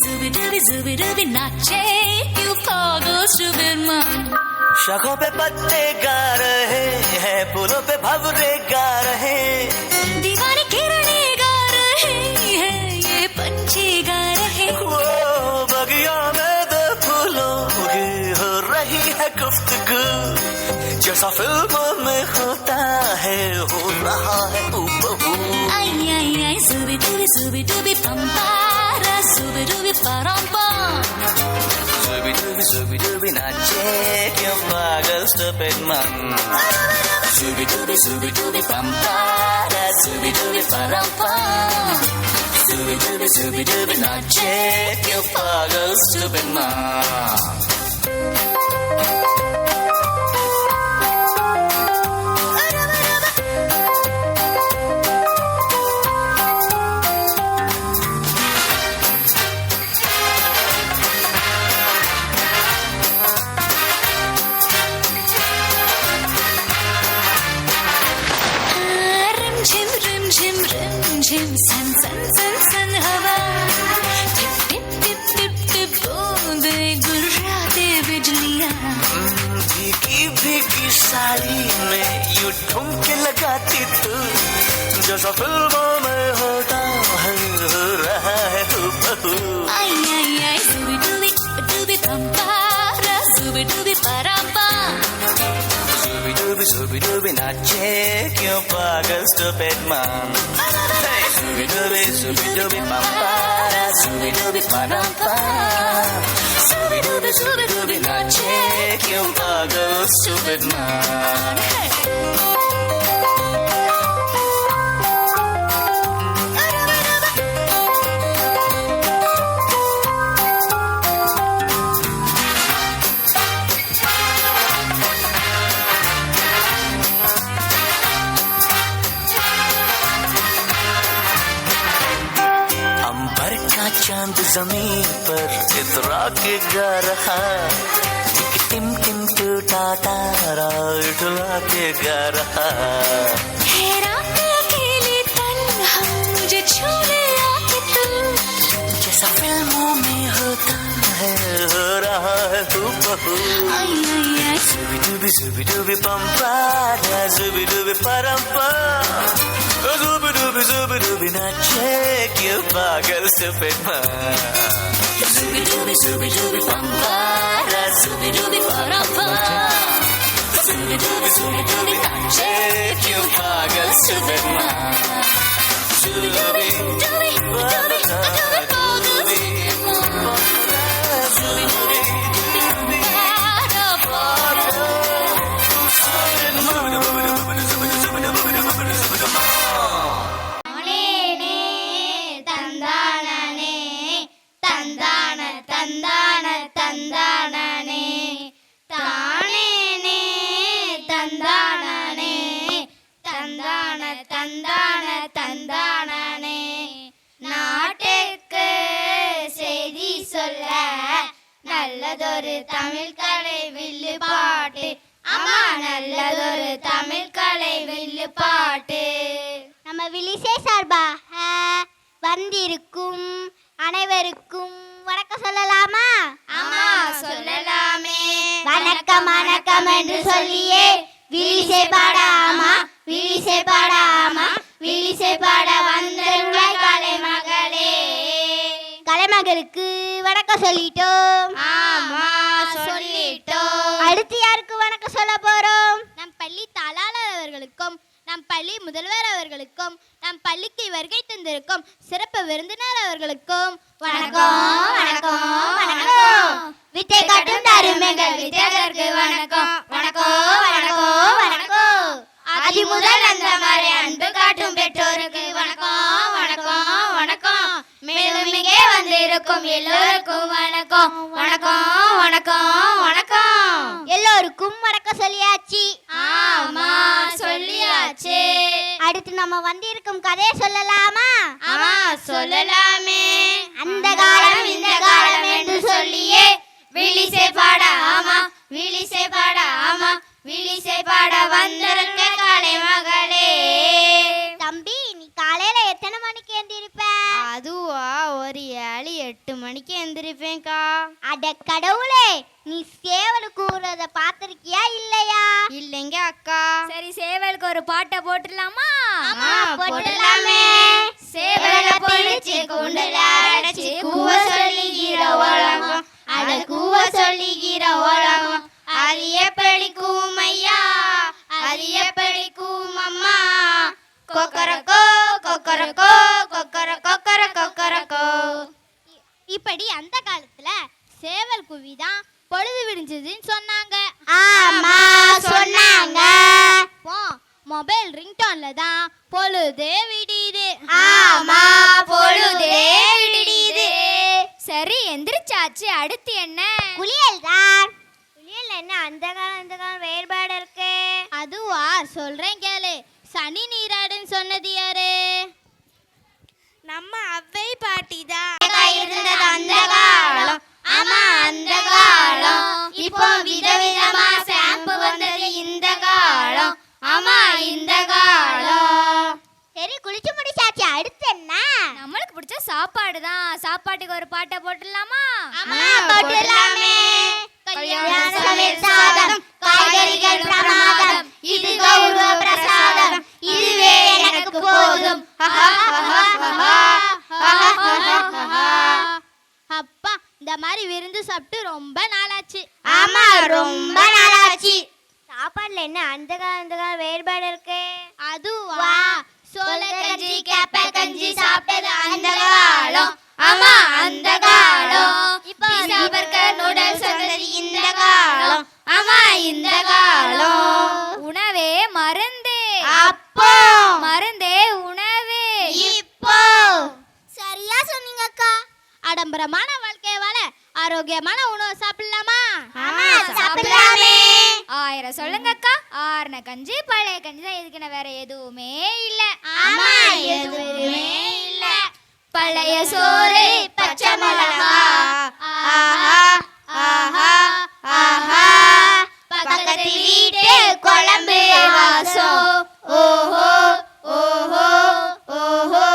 Zubi-dubi nache, क्यों पागल stupid man. शाखों पे पत्ते गा रहे हैं, फूलों पे भंवरे गा रहे, दीवाने किरणें गा रहे हैं, ये पंछी गा रहे। वो बगिया में दो फूलों की हो रही है गुफ्तगू, जैसा फिल्मों में होता है हो रहा है हूबहू। आई आई आई zubi-dubi pampara, zubi-dubi parampam. Zubi-dubi nache, क्यों पागल stupid man. Zubi-dubi pampara, zubi-dubi parampam. Zubi-dubi nache, क्यों पागल stupid man. Rim san san san san हवा, tip tip tip tip tip बूंदे गुर्राते बिजलियाँ। भीगी भीगी साड़ी में यूं ठुमके लगाती तू, जैसा फिल्मों में होता है हो रहा है हूबहू। आई आई आई zubi-dubi pampara, zubi-dubi parampam. Zubi-dubi nache, क्यों पागल stupid man. Zubi-dubi pampara, zubi-dubi parampam. Zubi-dubi nache, क्यों पागल stupid man. चांद जमीन पर इतरा के गा रहा, टिम टिम टूटा तारा उठला के गा रहा। रात अकेले तन्हा मुझे छूने आके तू, जैसा फिल्मों में होता है हो रहा है हूबहू। आई आई आई zubi-dubi pampara, zubi-dubi parampam. Zubi-dubi nache, क्यों पागल stupid man. Zubi-dubi pampara, zubi-dubi parampam. Zubi-dubi nache, क्यों पागल stupid man. Zubi-dubi நல்லதொரு தமிழ் கலை வில்லு பாட்டு, அம்மா நல்லதொரு தமிழ் கலை வில்லு பாட்டு. நம்ம விலிசே சார்பாக வந்திருக்கும் அனைவருக்கும் வணக்கம் சொல்லலாமா? அம்மா சொல்லலாமே. வணக்கம் வணக்கம் என்று சொல்லியே விலிசே பாடாமா, விலிசே பாடாமா, விலிசே பாட வந்தருள்வாய் கலைமகளே. கலைமகளுக்கு வணக்கம் சொல்லிட்டோம். ஆமா சொல்லிட்டோம். அடுத்து யாருக்கு வணக்கம் சொல்ல போறோம்? நம் பள்ளி தாளாளர் அவர்களுக்கும், நம் பள்ளி முதல்வர் அவர்களுக்கும், நம் பள்ளிக்கு வருகை தந்திருக்கும் சிறப்பு விருந்தினர் அவர்களுக்கும் வணக்கம் வணக்கம் வணக்கம். வித்தை காட்டும் தருமைகள் வித்தகருக்கு வணக்கம் வணக்கம் வணக்கம் வணக்கம். ஆதி முதல் அந்த மாதிரி அன்பு காட்டும் பெற்றோருக்கு வணக்கம் வணக்கம் வணக்கம். மேலும் இங்கே வந்திருக்கும் எல்லோருக்கும் வணக்கம் வணக்கம் வணக்கம் வணக்கம். சொல்லியாச்சு. ஆமா சொல்லியாச்சு. அடுத்து நம்ம வந்திருக்கும் கதையை சொல்லலாமா? ஆமா சொல்லலாமே. அந்த காலம் இந்த காலம் என்று சொல்லியே விழிசை பாட ஆமா விழிசை பாட ஆமா விழிசை பாட வந்திருக்க கலை மகளே. தம்பி நீ காலையில எத்தனை மணிக்கு எந்திரிப்ப? அதுவா ஒரு 7-8 மணிக்கு எந்திரிப்பேன்க்கா. அட கடவுளே, நீ சேவல் கூறத பாத்திருக்கியா இல்லையா? இல்லைங்க அக்கா. சரி சேவலுக்கு ஒரு பாட்டை போட்டுடலாமா? போட்டுடலாமே. சேவல பிடிச்சு கூண்டுல அடைச்சு கூவ சொல்லுகிற உலகம், அட கூவ சொல்லுகிற உலகம், அது எப்படி கூமையா, அது எப்படி கூமம்மா, கொக்கரக்கோ கொக்கரக்கோ கொக்கர கொக்கர கொக்கரக்கோ. இப்படி அந்த காலத்துல சேவல் குவிதான் பொழுது விடிஞ்சதுன்னு சொன்னாங்க. ஆமா சொன்னாங்க. மொபைல் ரிங்டோன்ல தான் பொழுதே விடியுது. ஆமா பொழுதே விடியுது. சரி எந்திரிச்சாச்சு, அடுத்து என்ன? குளியல் தான். குளியல் என்ன அந்த காலம் இந்த காலம் வேறுபாடு இருக்கு? அதுவா சொல்றேன் கேளு. சனி நீராடுன்னு சொன்னது யாரு? நம்ம அவ்வை பாட்டி தான். இருந்தது அந்த காலம். ஆமா அந்த காலம். இப்போ விதவிதமா ஷாம்பு வந்தது இந்த காலம். ஆமா இந்த காலம். சரி குளிச்சு முடிச்சாச்சு, அடுத்து என்ன? நம்மளுக்கு பிடிச்ச சாப்பாடு தான். சாப்பாட்டுக்கு ஒரு பாட்டை போட்டுடலாமா? ஆமா போட்டுடலாமே. கல்யாண சமையல் சாதம், காய்கறிகள் பிரமாதம், இது கௌரவ பிரசாதம், இதுவே எனக்கு போதும். அப்பா இந்த மாதிரி விருந்து சாப்பிட்டு ரொம்ப நாளாச்சு. ஆமா ரொம்ப நாளாச்சு. சாப்பாடுல என்ன அந்த காலம் இந்த காலம் வேறுபாடு இருக்கு? அதுவா சோள கஞ்சி கேப்ப கஞ்சி சாப்பிட்டது அந்த காலம். ஆமா அந்த காலம். இப்போ பர்கர் நூடல்ஸ் வந்தது இந்த காலம். ஆமா இந்த காலம். உணவே மருந்து. அப்போ மருந்தே உணவு இப்போ. சரியா சொன்னீங்க அக்கா. ஆடம்பரமான வாழ்க்கைய வாழ ஆரோக்கியமான உணவு சாப்பிடலாமா? ஆமா சாப்பிடலாமே. 1000 சொல்லுங்க அக்கா. ஆறுன கஞ்சி பழைய கஞ்சி தான். எதுக்குன வேற எதுவுமே இல்ல. ஆமா எதுவுமே இல்ல. பழைய சோறு பச்சை மிளகா, ஆஹா ஆஹா ஆஹா, பக்கத்து வீட்டு குழம்பு வாசம், ஓஹோ ஓஹோ ஓஹோ.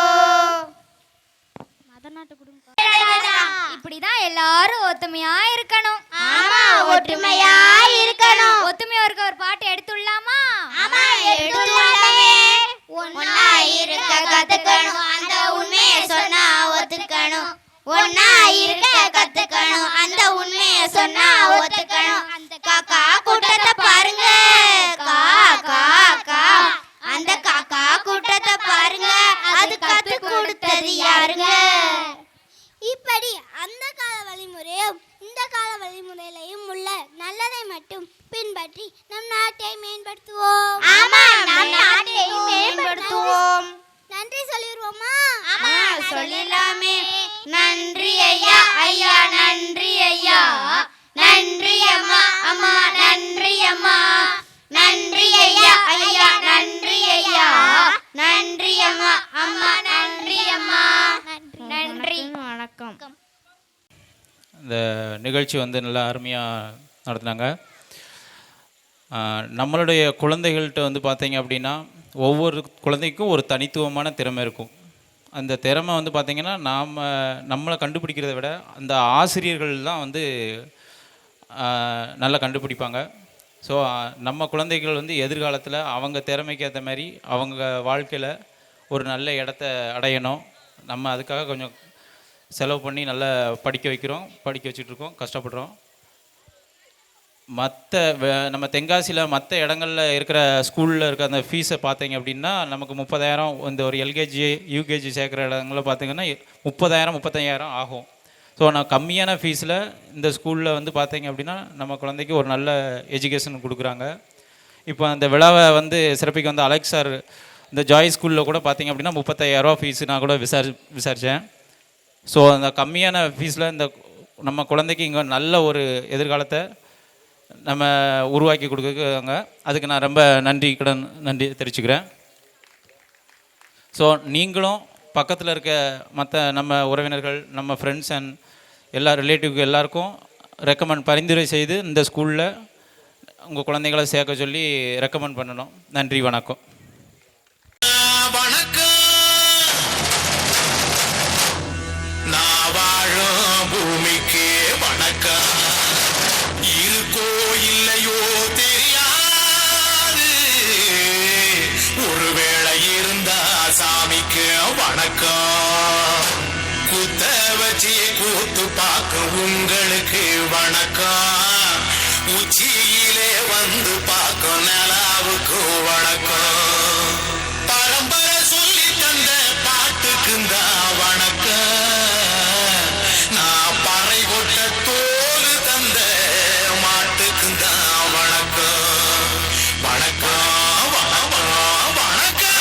இப்படிதான் எல்லாரும் ஒத்துமையா இருக்கணும். ஆமா ஒற்றுமையா இருக்கணும். ஒத்துமையா இருக்க ஒரு பாட்டு எடுத்துடலாமா? ஆமா எடுத்துடலாமே. ஒண்ணா இருக்க கத்துக்கணும், அந்த உண்மையை சொன்னா ஒத்துக்கணும். ஒண்ணா இருக்க கத்துக்கணும், அந்த உண்மையை சொன்னா ஒத்துக்கணும். அந்த காக்கா கூட்டத்தை பாருங்க, கா கா கா, அந்த காக்கா கூட்டத்தை பாருங்க, அது கத்து கொடுத்தது யாருங்க? இப்படி அந்த கால வழிமுறையும் இந்த கால வழிமுறையிலையும் உள்ள நல்லதை மட்டும் பின்பற்றி நம் நாட்டை மேம்படுத்துவோம். ஆமா நம் நாட்டை மேம்படுத்துவோம். நன்றி சொல்லிடுவோமா? ஆமா சொல்லிடலாமே. நன்றி ஐயா ஐயா நன்றி ஐயா, நன்றி அம்மா அம்மா நன்றி அம்மா, நன்றி ஐயா ஐயா நன்றி ஐயா, நன்றி அம்மா அம்மா நன்றி அம்மா. நன்றி வணக்கம். இந்த நிகழ்ச்சி வந்து நல்லா அருமையாக நடத்துனாங்க. நம்மளுடைய குழந்தைகள்கிட்ட வந்து பார்த்தீங்க அப்படின்னா ஒவ்வொரு குழந்தைக்கும் ஒரு தனித்துவமான திறமை இருக்கும். அந்த திறமை வந்து பார்த்திங்கன்னா நம்மளை கண்டுபிடிக்கிறத விட அந்த ஆசிரியர்கள் தான் வந்து நல்லா கண்டுபிடிப்பாங்க. ஸோ நம்ம குழந்தைகள் வந்து எதிர்காலத்தில் அவங்க திறமைக்கு ஏற்ற மாதிரி அவங்க வாழ்க்கையில் ஒரு நல்ல இடத்த அடையணும். நம்ம அதுக்காக கொஞ்சம் செலவு பண்ணி நல்லா படிக்க வச்சிட்ருக்கோம், கஷ்டப்படுறோம். நம்ம தென்காசியில் மற்ற இடங்களில் இருக்கிற ஸ்கூலில் இருக்க அந்த ஃபீஸை பார்த்தீங்க அப்படின்னா நமக்கு 30,000, இந்த ஒரு எல்கேஜி யூகேஜி சேர்க்குற இடங்களில் பார்த்திங்கன்னா 30,000-35,000 ஆகும். ஸோ நான் கம்மியான ஃபீஸில் இந்த ஸ்கூலில் வந்து பார்த்தீங்க அப்படின்னா நம்ம குழந்தைக்கு ஒரு நல்ல எஜுகேஷன் கொடுக்குறாங்க. இப்போ அந்த விழாவை வந்து சிறப்பிக்க வந்து அலெக்ஸ் சார் இந்த ஜாய் ஸ்கூலில் கூட பார்த்தீங்க அப்படின்னா 35,000 ஃபீஸு நான் கூட விசாரித்தேன். ஸோ அந்த கம்மியான ஃபீஸில் இந்த நம்ம குழந்தைக்கு இங்கே நல்ல ஒரு எதிர்காலத்தை நம்ம உருவாக்கி கொடுக்குறாங்க. அதுக்கு நான் ரொம்ப நன்றி தெரிவிச்சுக்கிறேன். ஸோ நீங்களும் பக்கத்தில் இருக்க மற்ற நம்ம உறவினர்கள், நம்ம ஃப்ரெண்ட்ஸ் அண்ட் எல்லா ரிலேட்டிவ்க்கு எல்லாருக்கும் பரிந்துரை செய்து இந்த ஸ்கூலில் உங்கள் குழந்தைகளை சேர்க்க சொல்லி ரெக்கமெண்ட் பண்ணணும். நன்றி, வணக்கம். நான் வாழும் பூமிக்கு வணக்கம். இருக்கோ இல்லையோ தெரியாது, ஒருவேளை இருந்தா சாமிக்கு வணக்கம். குத்த வச்சு கூத்து பார்க்கும் உங்களுக்கு வணக்கம். உச்சியிலே வந்து பார்க்கும் நிலாவுக்கு வணக்கம். பரம்பரை சொல்லி தந்த பாட்டுக்குந்தா வணக்கம். நான் பறை கொட்ட தோல் தந்த மாட்டுக்குந்தா வணக்கம். வணக்கம் வணக்கம் வணக்கம்.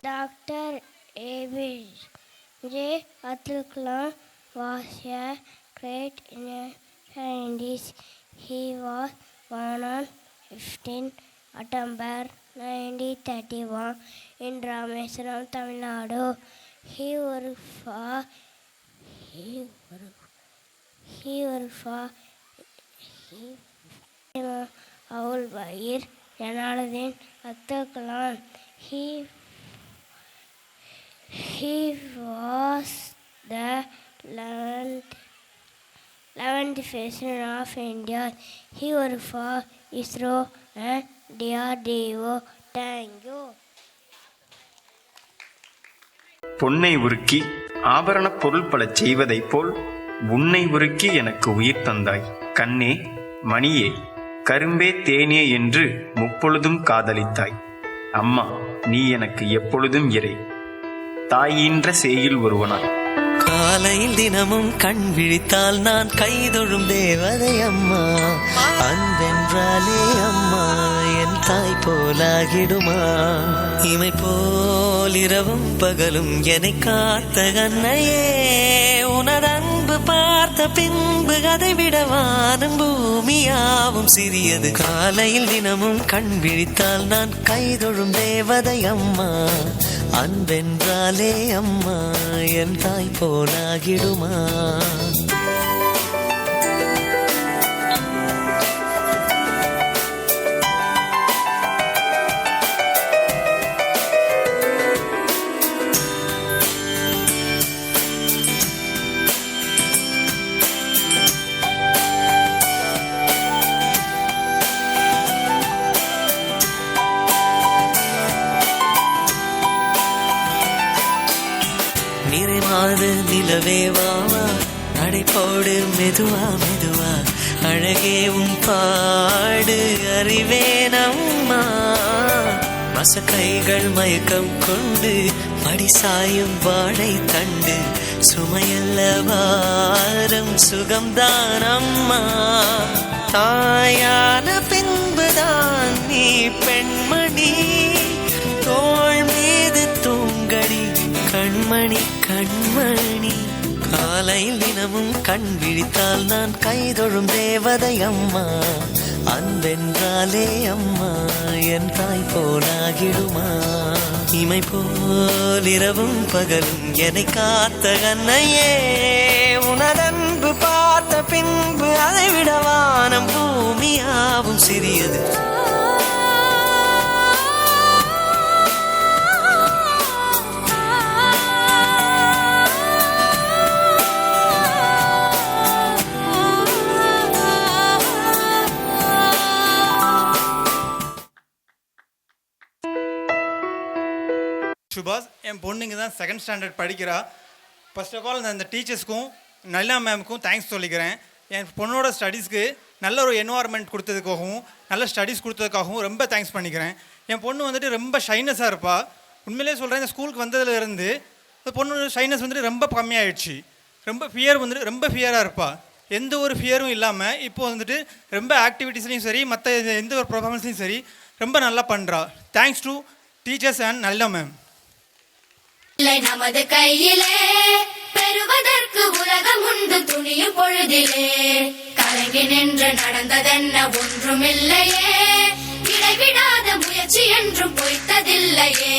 Doctor APJ Abdul Kalam was a great scientist. He was born on 15 September 1931 in Rameswaram, Tamil Nadu. He worked for Abul Bahir Jalaluddin Abdul Kalam. He was the 11th President of India. He worked for ISRO and DRDO. Thank you. பொன்னை உருக்கி ஆபரணப் பொருள் பல செய்வதைப் போல் உன்னை உருக்கி எனக்கு உயிர் தந்தாய். கண்ணே மணியே கரும்பே தேனே என்று முப்பொழுதும் காதலித்தாய். அம்மா நீ எனக்கு எப்பொழுதும் இறை. தாயின்ற சேயில் ஒருவனாய். காலையில் தினமும் கண் விழித்தால் நான் கைதொழும் தேவதை அம்மா. அன்பென்றாலே அம்மா என் தாய் போலாகிடுமா. இமை போல் இரவும் பகலும் என்னை காத்த கண்ணையே. உனது அன்பு பார்த்த பின்பு அதை விட வானம் பூமியாவும் சிறியது. காலையில் தினமும் கண் விழித்தால் நான் கைதொழும் தேவதை அம்மா. அன்பென்றாலே அம்மா என் தாய் போலாகிடுமா. நிறைமாத நிலவே வாவா நடைபோடு மெதுவா மெதுவா. அழகே உன் பாடு அறிவேனம்மா. மசக்கைகள் மயக்கம் கொண்டு படிசாயும் வாழை தண்டு. சுமையல்ல வாரம் சுகம்தான் அம்மா. தாயான பின்புதான் நீ பெண்மணி. தோள் மீது தூங்கடி கண்மணி கண்மணி. காலையில் தினமும் கண் விழித்தால் நான் கைதொழும் தேவதை அம்மா. அன்பென்றாலே அம்மா என் தாய் போலாகிடுமா. இமை போல் இரவும் பகலும் என்னை காத்த கண்ணையே. உனதன்பு பார்த்த பின்பு அதை விட வானம் பூமியாவும் சிறியது. சுபாஷ் என் பொண்ணுங்க தான் 2nd ஸ்டாண்டர்ட் படிக்கிறா. ஃபர்ஸ்ட் ஆஃப் ஆல் நான் இந்த டீச்சர்ஸ்க்கும் நல்லா மேமுக்கும் தேங்க்ஸ் சொல்லிக்கிறேன். என் பொண்ணோட ஸ்டடீஸ்க்கு நல்ல ஒரு என்வாயர்மெண்ட் கொடுத்ததுக்காகவும் நல்ல ஸ்டடீஸ் கொடுத்ததுக்காகவும் ரொம்ப தேங்க்ஸ் பண்ணிக்கிறேன். என் பொண்ணு வந்துட்டு ரொம்ப ஷைனஸாக இருப்பாள். உண்மையிலே சொல்கிறேன், இந்த ஸ்கூலுக்கு வந்ததுலேருந்து இந்த பொண்ணோட ஷைனஸ் வந்துட்டு ரொம்ப கம்மியாயிடுச்சு. ரொம்ப ஃபியராக இருப்பாள். எந்த ஒரு ஃபியரும் இல்லாமல் இப்போ வந்துட்டு ரொம்ப ஆக்டிவிட்டீஸ்லையும் சரி மற்ற எந்த ஒரு பர்ஃபார்மன்ஸ்லையும் சரி ரொம்ப நல்லா பண்ணுறா. தேங்க்ஸ் டு டீச்சர்ஸ் அண்ட் நல்ல மேம். நமது கையிலே பெறுவதற்கு உலகம் உண்டு துணியும் பொழுதிலே. கலங்கி நின்று நடந்ததென்ன ஒன்றுமில்லையே. இடைவிடாத முயற்சி என்றும் பொய்த்ததில்லையே.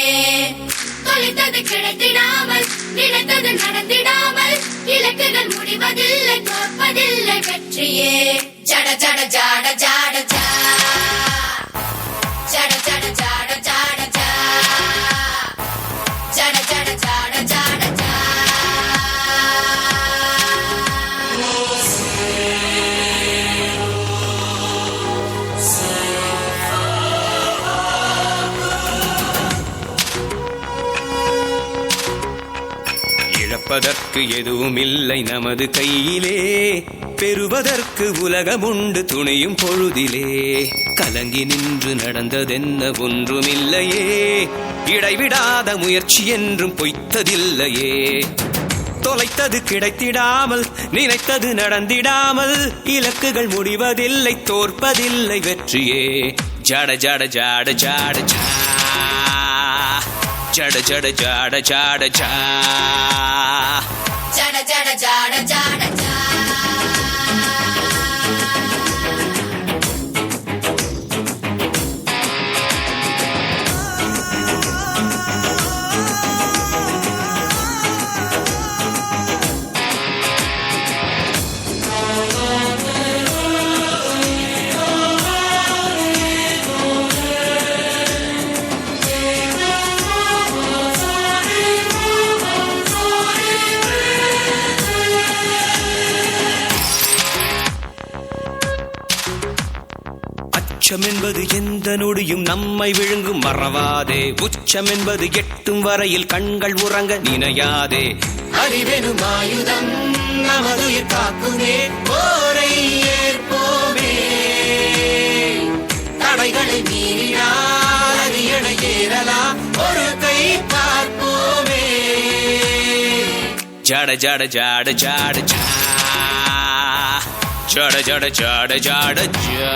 தொலைத்தது கிடைத்திடாமல் நினைத்தது நடந்திடாமல் இலக்குகள் முடிவதில்லை தோற்பதில்லை வெற்றியே. ஜட ஜட ஜாட ஜாட ஜா ஜட ஜட ஜாட ஜாட ஜா ஜட ஜட ஜாட ஜாட ஜா. இழப்பதற்கு எதுவும் இல்லை நமது கையிலே. பெறுவதற்கு உலகமுண்டு துணியும் பொழுதிலே. கலங்கி நின்று நடந்ததென்ன ஒன்றுமில்லையே. இடைவிடாத முயற்சி என்றும் பொய்த்ததில்லையே. தொலைத்தது கிடைத்திடாமல் நினைத்தது நடந்திடாமல் இலக்குகள் முடிவதில்லை தோற்பதில்லை வெற்றியே. ஜட ஜட ஜாட ஜாட ஜா ஜட ஜட ஜாட ஜாட ஜா ஜட ஜட ஜாட ஜாட ஜா உச்சம் என்பது எந்த நொடியும் நம்மை விழுங்கும் மறவாதே உச்சம் என்பது எட்டும் வரையில் கண்கள் உறங்க நினையாதே அறிவெனும் ஆயுதம் நமதுயிர் காக்குமே போரை ஏற்போமே தடைகளை மீறினால் அரியணை ஏறலாம் ஒரு கை பார்ப்போமே ஜட ஜட ஜட ஜட ஜா ஜட ஜட ஜட ஜட ஜா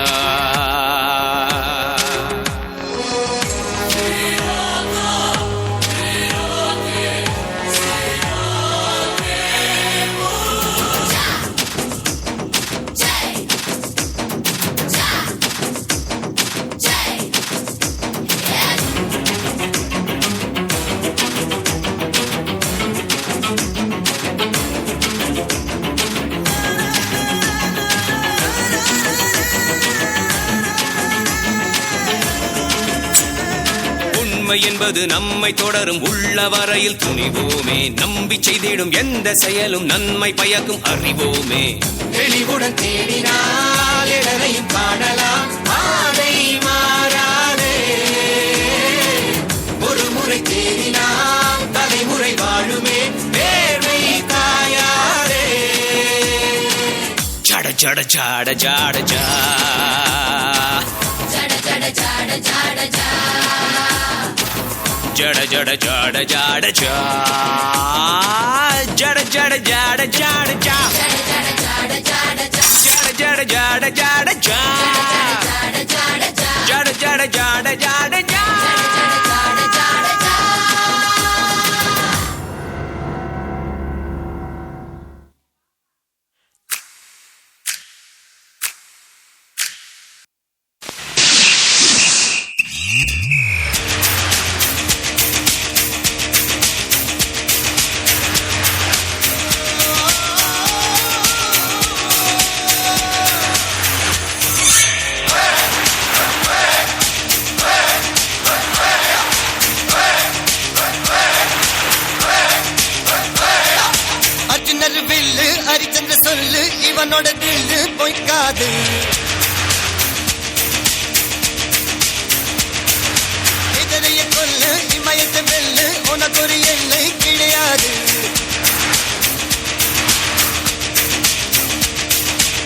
என்பது நம்மை தொடரும் உள்ள வரையில் துணிவோமே நம்பி செய்திடும் எந்த செயலும் நன்மை பயக்கும் அறிவோமே தெளிவுடன் தேடினால் எதனையும் காணலாம் ஆடை மாறாதே ஒரு முறை தேடினால் தலைமுறை வாழுமே வேர்வை காயாதே ஜட ஜட ஜட ஜட ஜா ஜட ஜட ஜட ஜட ஜா ஜட ஜட ஜட ஜட ஜா ஜட ஜட ஜட ஜட ஜா ஜட ஜட ஜட ஜட ஜா ஜட ஜட ஜட ஜட ஜா சொல்லு இவனோட தில்லு பொய்க்காது இதனைய கொல்லு இமயத்தை வெல்லு உனக்கு ஒரு எல்லை கிடையாது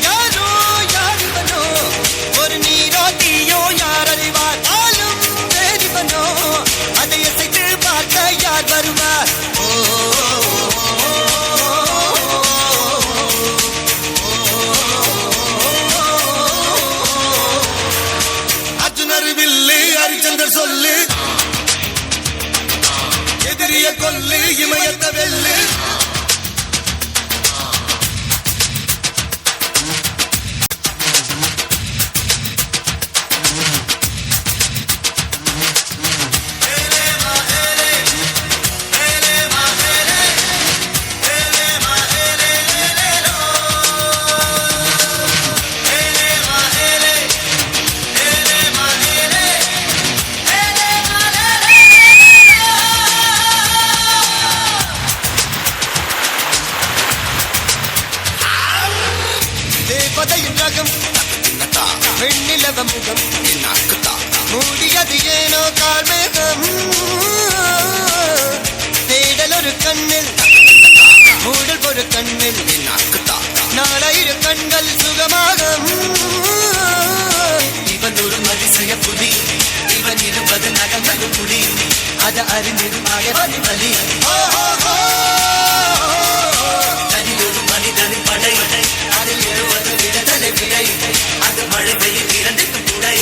யாரோ யார் இவனோ ஒரு நீரோ தீயோ யார் அறிவார் ஆளும் வேறிவனோ அதை அசைத்து பார்க்க யார் வருவார் ஹரிச்சந்தர் சொல்லு எதிரிய கொல்லு இமயத்த வெல்லு வெண்ணிலவ முகம் மூடியது ஏனோ கார்மேகம் தேடல் ஒரு கண்ணில் மூடல் ஒரு கண்ணில் நாளையிரு கண்கள் சுகமாக இவன் ஒரு அதிசய புலி இவன் இருப்பது நகங்கள் புலி அது அறிந்திருமாக வலி தனியொரு மனிதனின் படை அதில் எழுவது விடுதலை விடை அது மழை வெயில் இரண்டுக்கும் துடை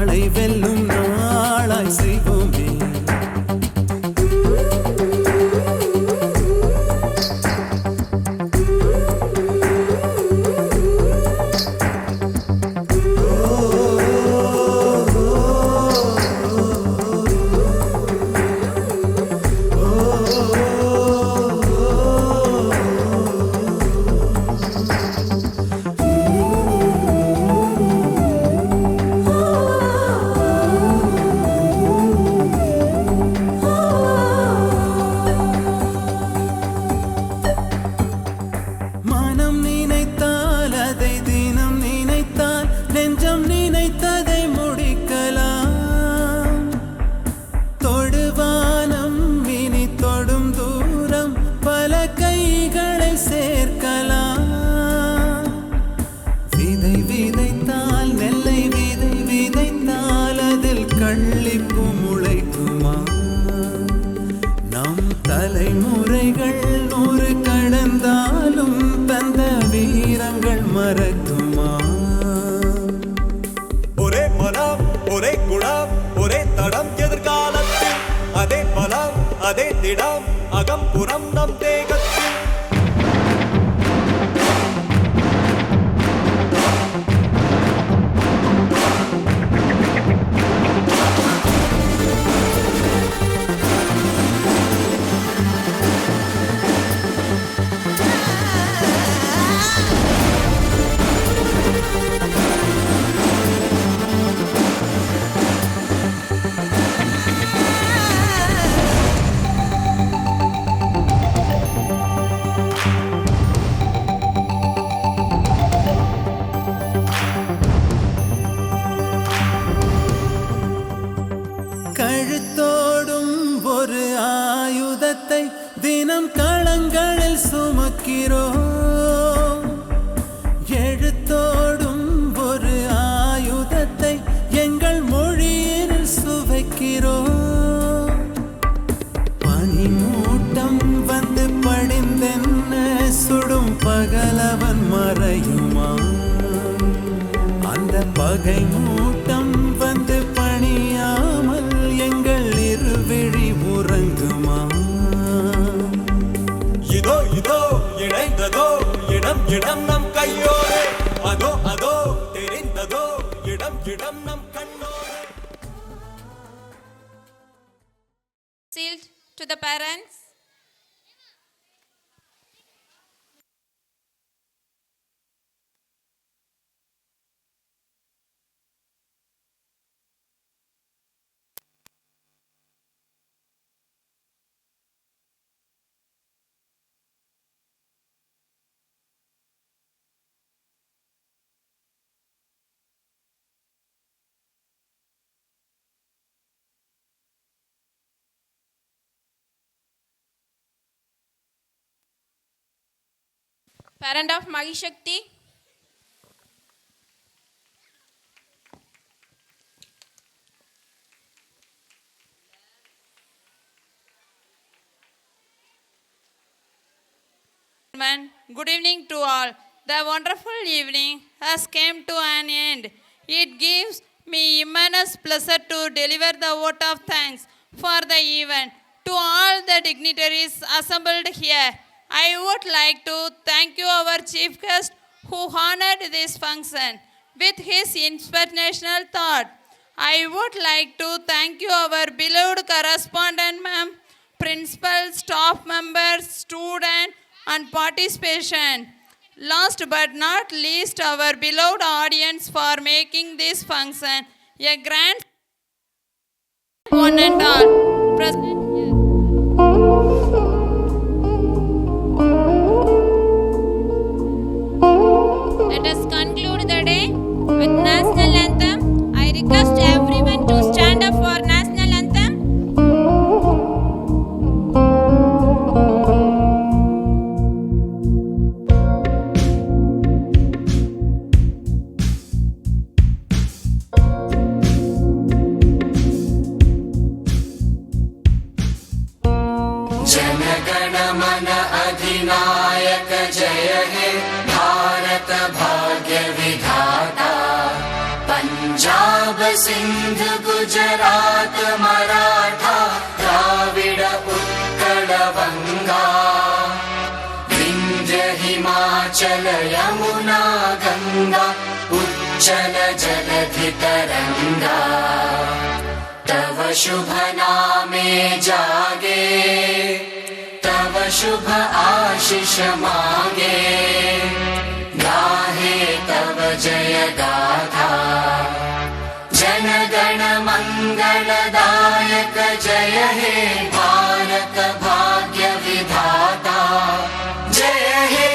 நாளை வெல்லும் நாளாய் செய்வோமே. மனம் நினைத்தால் அதை தினம் நினைத்தால் நெஞ்சம் நினைத்ததை முடிக்கலாம். தொடுவானம் இனி தொடும் தூரம் பல கைகளை சேர்க்கலாம். விதை விதைத்தால் நெல்லை விதை விதைத்தால் அதில் கள்ளிப்பு முளைக்குமா? நம் தலைமுறைகள் 100 கடந்தாலும் தந்த வீரங்கள் மறக்குமா? ஒரே மனம் ஒரே குணம் ஒரே தடம் எதிர்காலத்தில் அதே பலம் அதே திடம் அகம்புறம் நம் தேகத்தில். கழுத்தோடும் ஒரு ஆயுதத்தை தினம் களங்களில் சுமக்கிறோம். எழுத்தோடும் ஒரு ஆயுதத்தை எங்கள் மொழியில் சுவைக்கிறோம். பனிமூட்டம் வந்து படிந்தென்ன சுடும் பகலவன் மறையுமா? அந்த பகை மூட்டம் வந்து பணியாமல் எங்கள் இருவிழி உறங்குமா? இதோ இதோ இணைந்ததோ இடம் இடம் நம் கையோடு அதோ அதோ தெரிந்ததோ இடம் இடம் நம் கண்ணோடு. Sealed to the parents. Parent of Mahishakti. Good evening to all. The wonderful evening has come to an end. It gives me immense pleasure to deliver the vote of thanks for the event. To all the dignitaries assembled here, I would like to thank you, our chief guest, who honored this function with his inspirational thought. I would like to thank you, our beloved correspondent ma'am, principal, staff members, student, and participation. Last but not least, our beloved audience for making this function a grand one and all. Present here. Let us conclude the day with national anthem. I request everyone to stand up for national anthem. जनगण मन अधिनायक जय हे भारत भाग्य विधाता पंजाब सिंधु गुजरात मराठा द्राविड उत्कल बंगा विंध्य हिमाचल यमुना गंगा उच्चल जलधि तरंगा तव शुभ नामे जागे तव शुभ आशीष मांगे गाहे तव जय गाथा जन गण मंगलदायक जय हे भारत भाग्य विधाता जय हे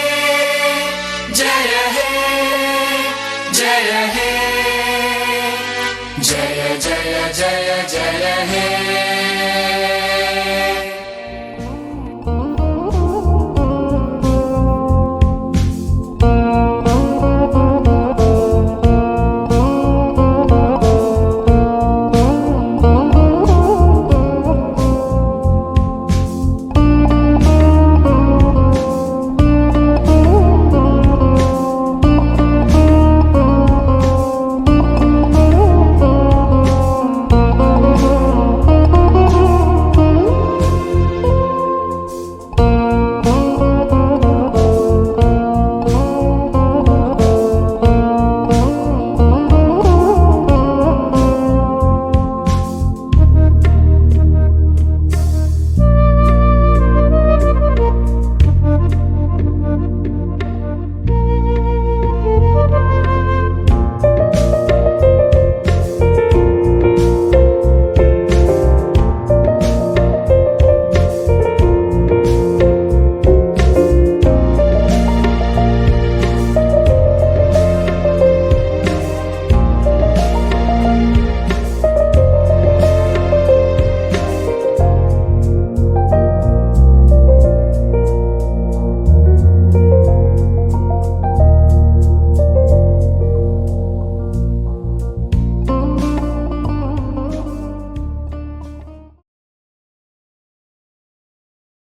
जय हे जय हे जय जय जय जय हे